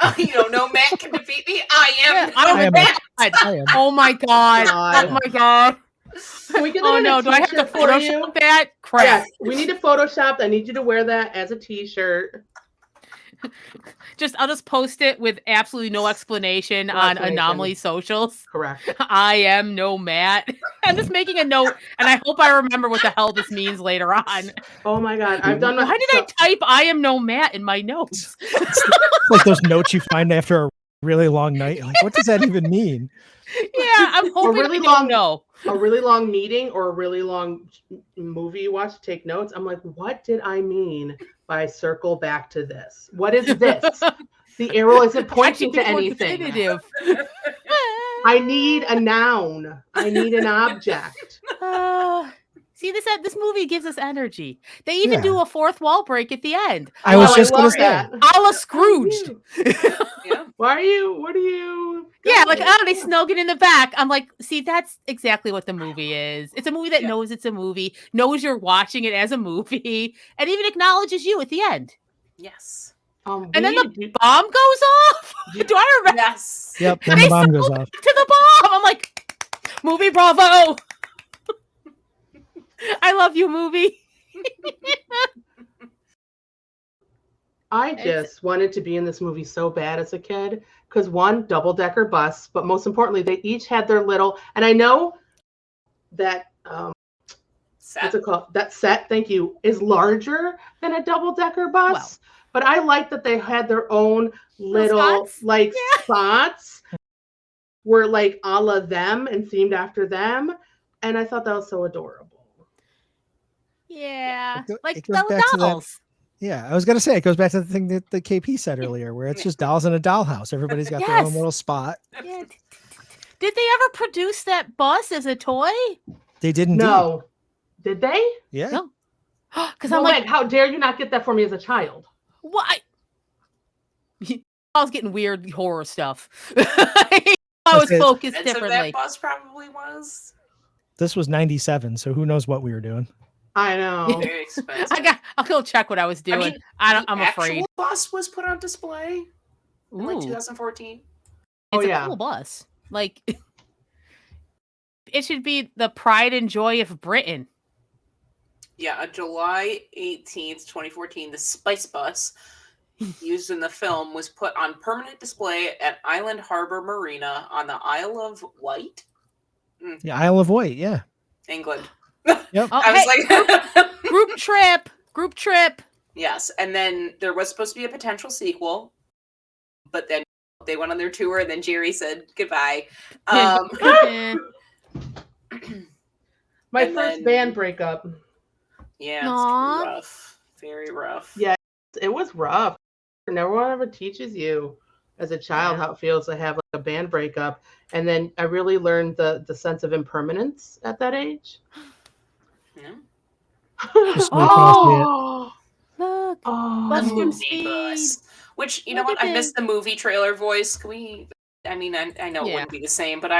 No man can defeat me. I am Matt. Oh my god. Oh my god. Can we get do I have to Photoshop that? Crap. Yes, we need to Photoshop. I need you to wear that as a t-shirt. I'll just post it with absolutely no explanation on Anomaly socials. Correct. I am no Matt. I'm just making a note, and I hope I remember what the hell this means later on. Oh my god, I've done. Why did I type "I am no Matt" in my notes? It's like those notes you find after a really long night. Like, what does that even mean? Yeah, I'm hoping a really long meeting or a really long movie you watch, take notes. I'm like, what did I mean by circle back to this? What is this? The arrow isn't pointing to anything. I need a noun. I need an object. See, this movie gives us energy. They even do a fourth wall break at the end. I was just going to say. A la Scrooge. Yeah. What are you? Yeah, like, they snuggled in the back. I'm like, see, that's exactly what the movie is. It's a movie that knows it's a movie, knows you're watching it as a movie, and even acknowledges you at the end. Yes. And then the bomb goes off. Do I remember? Yes. Yep. Then the bomb goes off. To the bomb. I'm like, movie bravo. I love you, movie. I just wanted to be in this movie so bad as a kid because one, double-decker bus, but most importantly, they each had their little, and I know that Set. what's it called? That set, thank you, is larger than a double-decker bus. But I like that they had their own little spots? like spots were like a la them and themed after them. And I thought that was so adorable. Yeah. Like it goes the back to that- dolls. Yeah, I was gonna say it goes back to the thing that the KP said earlier, where it's just dolls in a dollhouse. Everybody's got their own Yes. little spot. Yeah. Did they ever produce that bus as a toy? They didn't. No. Did they? Yeah. No. Because Well, I'm like, Meg, how dare you not get that for me as a child? why? I was getting weird horror stuff. I was focused Expensive differently. that bus probably was. This was 97, so who knows what we were doing. I know. Very expensive. I'll go check what I was doing. I'm the afraid. actual bus was put on display in like Ooh. 2014. It's yeah. a cool bus. Like, it should be the pride and joy of Britain. Yeah, on July 18th, 2014, the Spice Bus used in the film was put on permanent display at Island Harbor Marina on the Isle of Wight, The Isle of Wight, yeah. England. Yep. Oh, I was like, group trip. yes. And then there was supposed to be a potential sequel, but then they went on their tour, and then Jerry said goodbye. Eh. My And first then- band breakup. Yeah, Aw. it's rough. Very rough. Yeah, it was rough. No one ever teaches you as a child how it feels to have like a band breakup. And then I really learned the sense of impermanence at that age. Yeah. Just wait till I see it. Oh, Look, oh. Bus from Movie Speed. Bus. Which, you know Look what? at I missed this. the movie trailer voice. Can we? I mean, I know it Yeah. wouldn't be the same, but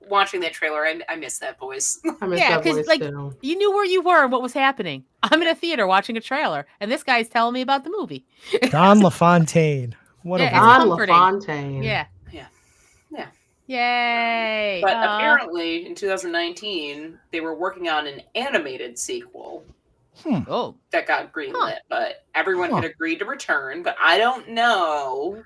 watching that trailer, I missed that voice. I miss Yeah, that 'cause, voice like, too. You knew where you were and what was happening. I'm in a theater watching a trailer, and this guy's telling me about the movie. Don LaFontaine. What Yeah, a it's voice. Don comforting. LaFontaine. Yeah. Yeah. Yeah. Yay. But apparently, in 2019, they were working on an animated sequel Oh. that got greenlit, but everyone had agreed to return. But I don't know.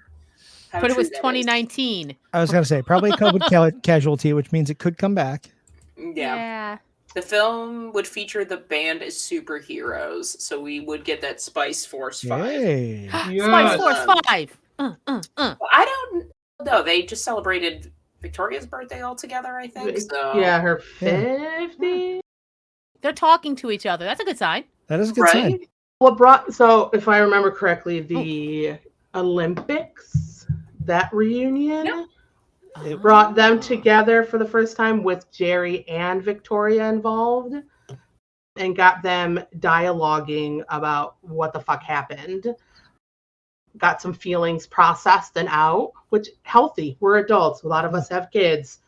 how But it true was that is. 2019. I was going to say, probably a COVID casualty, which means it could come back. Yeah. The film would feature the band as superheroes, so we would get that Spice Force 5. Yay. Spice Force 5. Well, I don't know. They just celebrated Victoria's birthday all together, I think. So Yeah, her Yeah. 50. They're talking to each other. That's a good sign. That is a good right? sign. What brought, so if I remember correctly, the Olympics, that reunion It brought them together for the first time with Jerry and Victoria involved and got them dialoguing about what the fuck happened. Got some feelings processed and out, which healthy. We're adults. A lot of us have kids.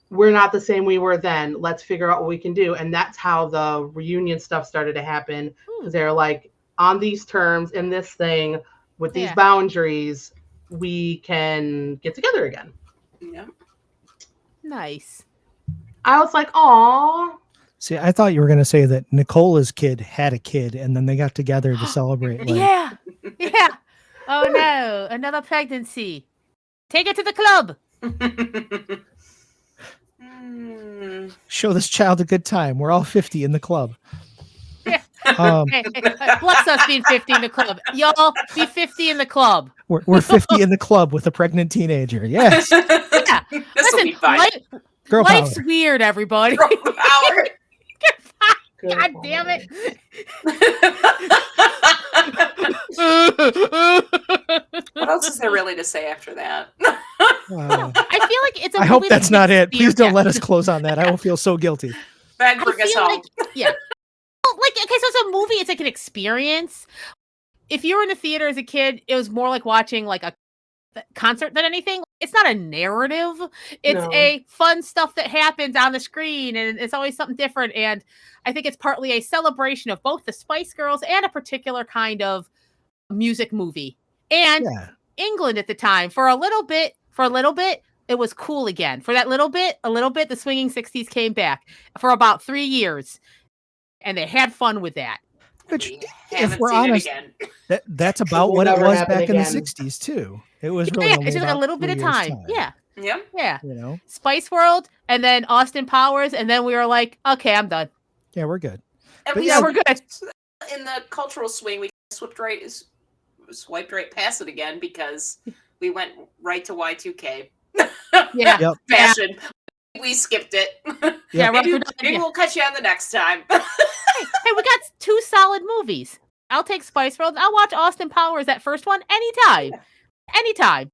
We're not the same we were then. Let's figure out what we can do. And that's how the reunion stuff started to happen. Because they're like, on these terms, in this thing, with these boundaries, we can get together again. Yeah. Nice. I was like, aw. See, I thought you were going to say that Nicola's kid had a kid, and then they got together to celebrate. Like, Yeah. Yeah. Oh no, another pregnancy. Take it to the club. show this child a good time. We're all 50 in the club. Hey, bless us being 50 in the club. Y'all be 50 in the club. We're 50 in the club with a pregnant teenager. Yes. Yeah. This'll be fine. Girl Life's power. weird, everybody. Girl power. God damn it. What else is there really to say after that? I feel like it's a I hope movie that's that not needs it. to be- Please don't yeah. let us close on that. I will feel so guilty. Meg, bring us feel home. like, yeah. Well, like, okay, so it's a movie. It's like an experience. If you were in the theater as a kid, it was more like watching like a concert than anything. It's not a narrative. It's No. a fun stuff that happens on the screen, and it's always something different. And I think it's partly a celebration of both the Spice Girls and a particular kind of music movie. And Yeah. England at the time, for a little bit, it was cool again. For that little bit, the swinging 60s came back for about 3 years. And they had fun with that. Which, We if haven't we're seen honest, it again. that's about will what it never was happen back in the again. 60s too. It was really Yeah, only it's just like about a little bit 3 of years' time. Yeah. Yep. Yeah. You know? Spice World and then Austin Powers. And then we were like, okay, I'm done. Yeah, we're good. And But we yeah, we're good. In the cultural swing, we swiped right past it again because we went right to Y2K. Yeah. Yep. Fashion. We skipped it. Yeah, Maybe we'll catch you on the next time. Hey, we got 2 solid movies. I'll take Spice World. I'll watch Austin Powers, that first one, anytime. Anytime.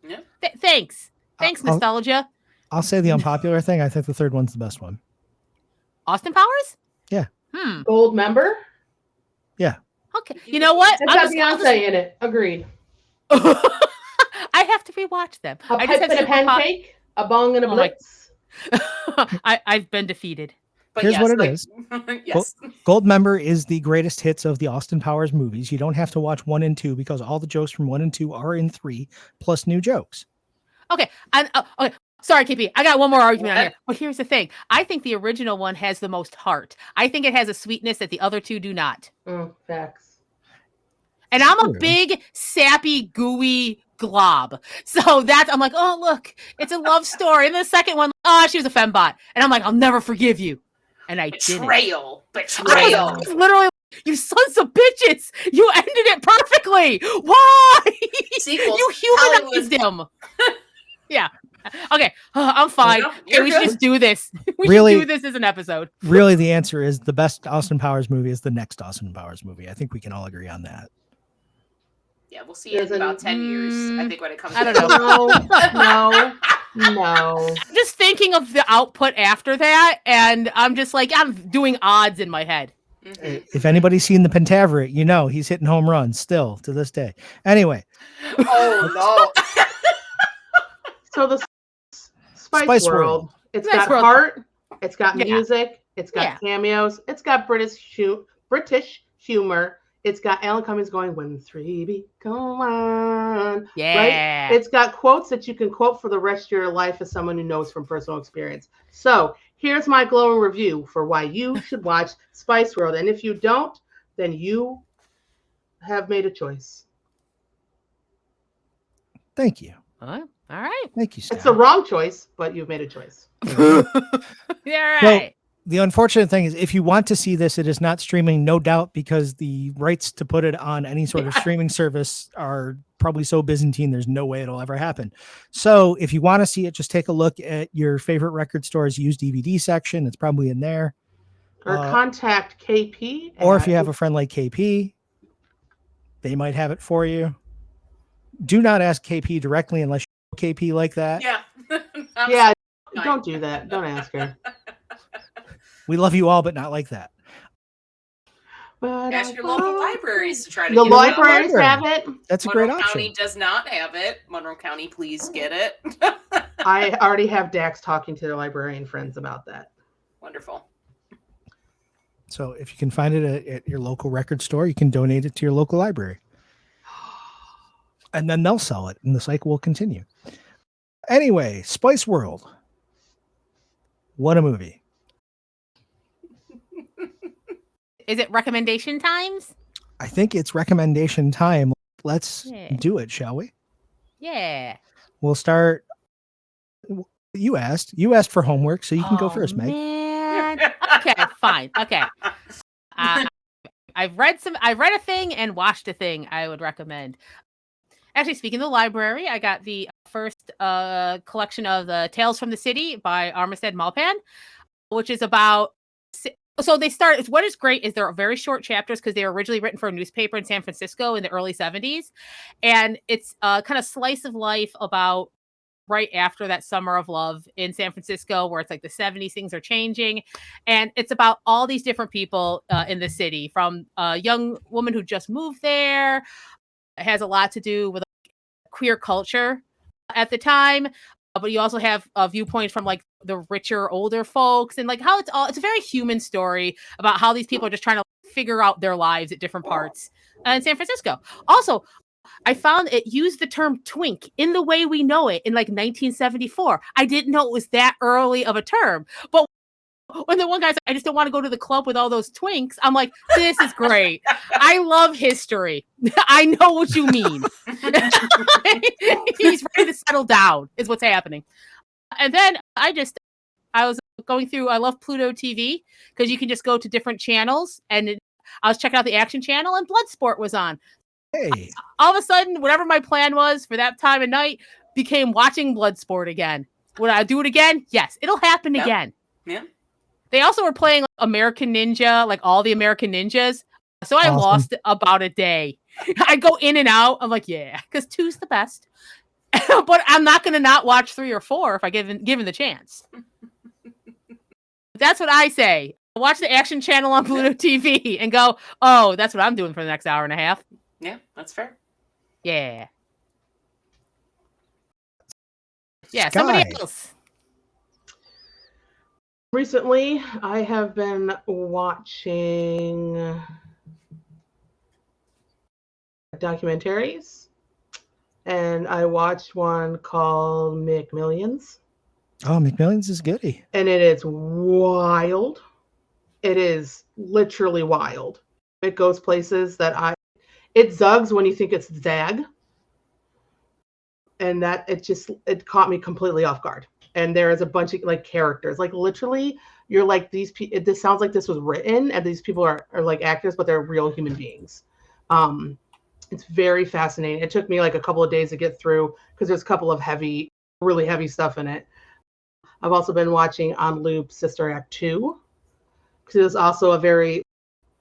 Yeah. Thanks. Thanks, I'll- nostalgia. I'll say the unpopular thing. I think the third one's the best one. Austin Powers? Yeah. Gold member. Yeah. Okay. You know what? It's got Beyonce in it. Agreed. I have to rewatch them. A I pipe have and a super hot- pancake, a bong and a Oh my- blitz. I've been defeated. But Here's yes, what it like, is. Yes. Gold member is the greatest hits of the Austin Powers movies. You don't have to watch 1 and 2 because all the jokes from 1 and 2 are in 3 plus new jokes. Okay. Okay. Sorry, KP. I got one more argument on What? here. But here's the thing. I think the original one has the most heart. I think it has a sweetness that the other 2 do not. Facts. And I'm a True. big, sappy, gooey glob. So I'm like, oh, look, it's a love story. And the second one, oh, she was a fembot. And I'm like, I'll never forgive you. And I didn't. Betrayal. I Betrayal. was literally, you sons of bitches. You ended it perfectly. Why? Sequels. You humanized him. Yeah. Okay. I'm fine. No, Okay, you're we should good. just do this. We Really? should do this as an episode. Really, the answer is the best Austin Powers movie is the next Austin Powers movie. I think we can all agree on that. Yeah, we'll see it in about 10 years. I think when it comes. I don't to know. No. I'm just thinking of the output after that, and I'm just like, I'm doing odds in my head. Mhm. If anybody's seen the Pentaveret, you know he's hitting home runs still to this day. Anyway, Oh no. So the Spice, Spice World. World. It's Spice got World. heart. It's got Yeah. music. It's got Yeah. cameos. It's got British humor. It's got Alan Cummings going, "When 3 become 1." Yeah. Right? It's got quotes that you can quote for the rest of your life as someone who knows from personal experience. So here's my glowing review for why you should watch Spice World. And if you don't, then you have made a choice. thank you. Huh? All right. Thank you, It's Scott. the wrong choice, but you've made a choice. Yeah, right. The unfortunate thing is if you want to see this, it is not streaming, no doubt, because the rights to put it on any sort of streaming service are probably so Byzantine, there's no way it'll ever happen. So if you want to see it, just take a look at your favorite record store's used DVD section. It's probably in there. Or contact KP. Or if you have a friend like KP, they might have it for you. Do not ask KP directly unless you know KP like that. Yeah. Yeah, don't do that. Don't ask her. We love you all, but not like that. But Ask your local libraries to try to the get it out. libraries have it. That's a Monroe great option. County does not have it. Monroe County, please get it. I already have Dax talking to their librarian friends about that. Wonderful. So if you can find it at your local record store, you can donate it to your local library. And then they'll sell it and the cycle will continue. Anyway, Spice World. What a movie. Is it recommendation times? I think it's recommendation time. Let's Yeah. do it, shall we? Yeah. We'll start. You asked for homework, so you can go first, Meg. Man. Okay, fine. Okay. I've read a thing and watched a thing I would recommend. Actually, speaking of the library, I got the first collection of the Tales from the City by Armistead Maupin, which is about. So they start. What is great is they're very short chapters because they were originally written for a newspaper in San Francisco in the early 70s, and it's kind of slice of life about right after that summer of love in San Francisco, where it's like the 70s, things are changing, and it's about all these different people in the city, from a young woman who just moved there. It has a lot to do with queer culture at the time. But you also have a viewpoint from like the richer, older folks, and like how it's a very human story about how these people are just trying to figure out their lives at different parts in San Francisco. Also, I found it used the term twink in the way we know it in like 1974. I didn't know it was that early of a term. But when the one guy's like, I just don't want to go to the club with all those twinks, I'm like, this is great. I love history. I know what you mean. He's ready to settle down, is what's happening. And then I was going through, I love Pluto TV because you can just go to different channels. And I was checking out the action channel and Bloodsport was on. Hey. All of a sudden, whatever my plan was for that time of night became watching Bloodsport again. Would I do it again? Yes, it'll happen again. Yeah. They also were playing American Ninja, like all the American Ninjas. So I lost about a day. I go in and out. I'm like, yeah, because 2's the best. But I'm not going to not watch 3 or 4 if I given the chance. That's what I say. Watch the action channel on Pluto TV and go, oh, that's what I'm doing for the next hour and a half. Yeah, that's fair. Yeah. Yeah, Skye. somebody else. Recently, I have been watching documentaries, and I watched one called McMillions. Oh, McMillions is goody. And it is wild. It is literally wild. It goes places that it zugs when you think it's zag. And that it caught me completely off guard. And there is a bunch of like characters, like literally you're like this sounds like this was written and these people are like actors, but they're real human beings. It's very fascinating. It took me like a couple of days to get through because there's a couple of really heavy stuff in it. I've also been watching on loop Sister Act 2 because it was also a very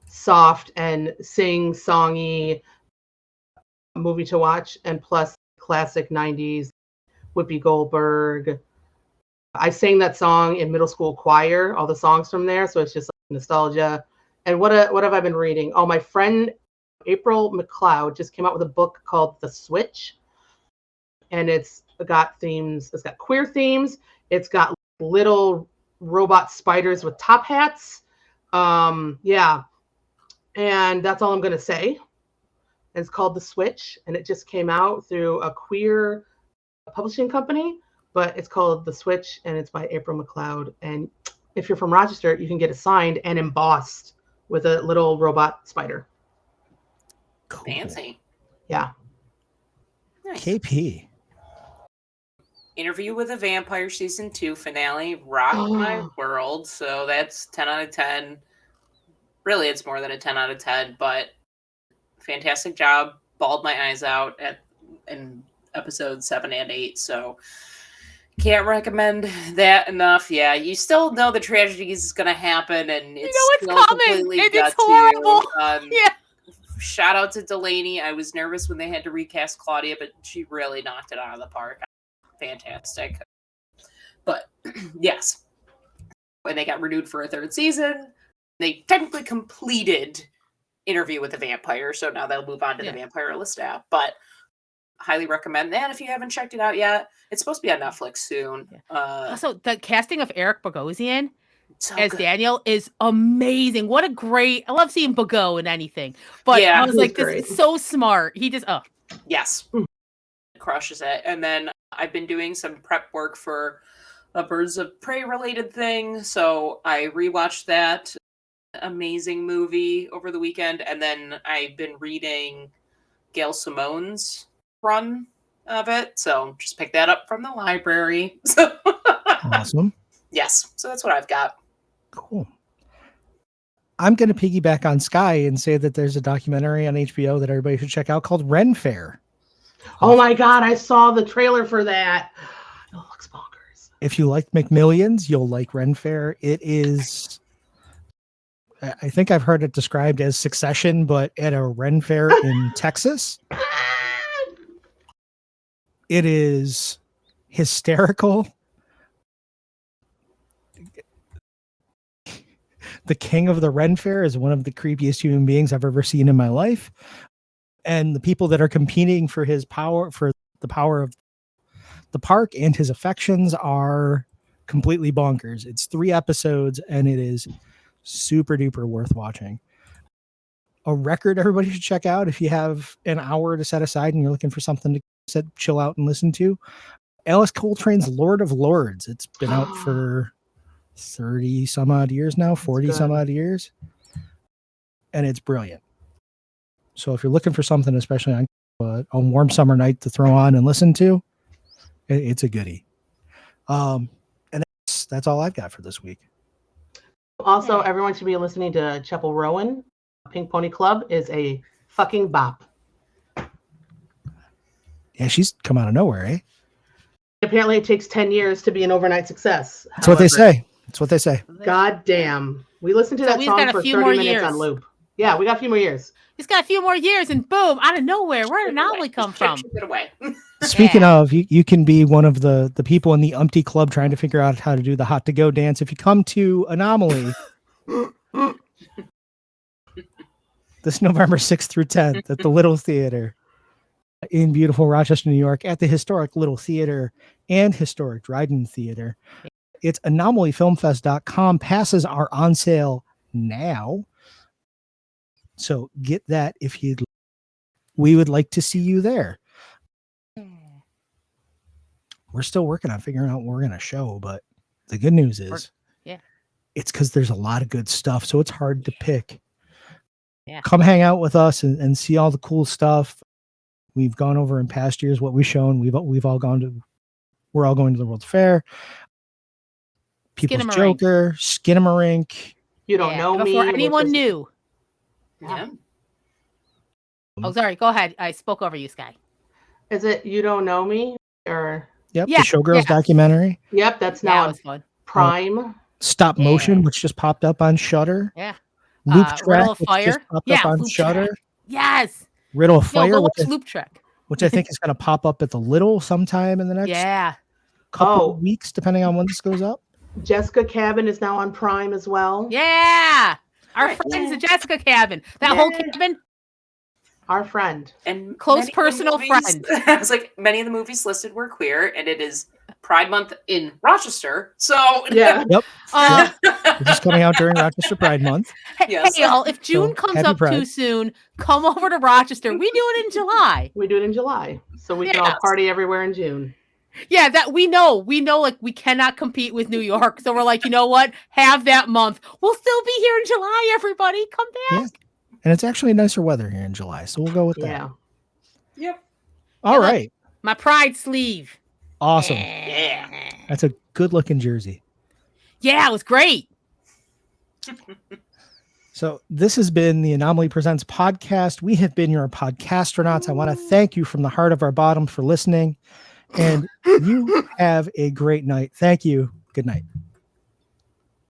soft and sing-songy movie to watch, and plus classic 90s Whoopi Goldberg. I sang that song in middle school choir, all the songs from there, so it's just like nostalgia. And what have I been reading? Oh, my friend April McLeod just came out with a book called The Switch, and it's got themes. It's got queer themes. It's got little robot spiders with top hats. Yeah. And that's all I'm going to say. It's called The Switch, and it just came out through a queer publishing company, but it's called The Switch, and it's by April McLeod. And if you're from Rochester, you can get it signed and embossed with a little robot spider. Cool. Fancy. Yeah. Nice. KP. Interview with a Vampire season 2 finale rocked my world. So that's 10 out of 10. Really, it's more than a 10 out of 10, but fantastic job. Bawled my eyes out in episodes 7 and 8. So can't recommend that enough. Yeah, you still know the tragedy is going to happen, and it's still completely it's horrible. Yeah. Shout out to Delaney. I was nervous when they had to recast Claudia, but she really knocked it out of the park. Fantastic. But yes, when they got renewed for a 3rd season, they technically completed Interview with a Vampire, so now they'll move on to the Vampire Lestat. But highly recommend that if you haven't checked it out yet. It's supposed to be on Netflix soon. Also, the casting of Eric Bogosian as good. Daniel is amazing. I love seeing Bogo in anything. But I was like, this is so smart. He just, Yes. Crushes it. And then I've been doing some prep work for a Birds of Prey related thing. So I rewatched that amazing movie over the weekend. And then I've been reading Gail Simone's run of it. So just pick that up from the library. So Awesome. Yes. So that's what I've got. Cool. I'm going to piggyback on Skye and say that there's a documentary on HBO that everybody should check out called Ren Fair. Oh my God, I saw the trailer for that. It looks bonkers. If you like McMillions, you'll like Ren Fair. It is, I think I've heard it described as Succession, but at a Ren Fair in Texas. It is hysterical. The king of the Ren Fair is one of the creepiest human beings I've ever seen in my life. And the people that are competing for his power, for the power of the park and his affections, are completely bonkers. It's 3 episodes and it is super duper worth watching. a record everybody should check out if you have an hour to set aside and you're looking for something to chill out and listen to. Alice Coltrane's Lord of Lords. It's been out for 30 some odd years now, 40 some odd years. And it's brilliant. So if you're looking for something, especially on a warm summer night to throw on and listen to, it's a goodie. And that's all I've got for this week. Also, everyone should be listening to Chapel Rowan. Pink Pony Club is a fucking bop. Yeah, she's come out of nowhere, eh? Apparently, it takes 10 years to be an overnight success. That's what they say. That's what they say. God damn. We listened to that song for 30 minutes on loop. Yeah, we got a few more years. He's got a few more years, and boom, out of nowhere, where did Anomaly come from? Get away. Speaking of, you can be one of the people in the Umpty Club trying to figure out how to do the hot to go dance. If you come to Anomaly this November 6th through 10th at the Little Theater in beautiful Rochester, New York, at the historic Little Theater and historic Dryden Theater. It's anomalyfilmfest.com. Passes are on sale now. So get that if you'd. We would like to see you there. We're still working on figuring out what we're going to show, but the good news is it's because there's a lot of good stuff, so it's hard to pick. Yeah. Come hang out with us and see all the cool stuff. We've gone over in past years what we've shown. We're all going to the World's Fair. People's Joker, Skinamarink. You don't know me. Before anyone knew. Yeah. Oh, sorry. Go ahead. I spoke over you, Skye. Is it You Don't Know Me? Or the Showgirls documentary. Yep, that's now on Prime. Stop Motion, which just popped up on Shudder. Yeah. Loop Track, Riddle of which Fire. just popped up on Shudder. Yes. Riddle of Fire, go watch Loop Track. which I think is going to pop up at the Little sometime in the next couple of weeks, depending on when this goes up. Jessica Cabin is now on Prime as well. Yeah. Our friends, the Jessica Cabin. That whole cabin. Our friend. And close personal friend. I was like, many of the movies listed were queer, and it is Pride Month in Rochester. So Yep. This is coming out during Rochester Pride Month. Hey, y'all, if June comes up too soon, come over to Rochester. We do it in July. We do it in July. So we can all party everywhere in June. Yeah, that we know, like we cannot compete with New York. So we're like, you know what? Have that month. We'll still be here in July, everybody. Come back. Yeah. And it's actually nicer weather here in July. So we'll go with that. Yeah. Yep. All right. My Pride sleeve. Awesome. Yeah. That's a good looking jersey. Yeah, it was great. So this has been the Anomaly Presents podcast. We have been your podcastronauts. I want to thank you from the heart of our bottom for listening. And you have a great night. Thank you. Good night.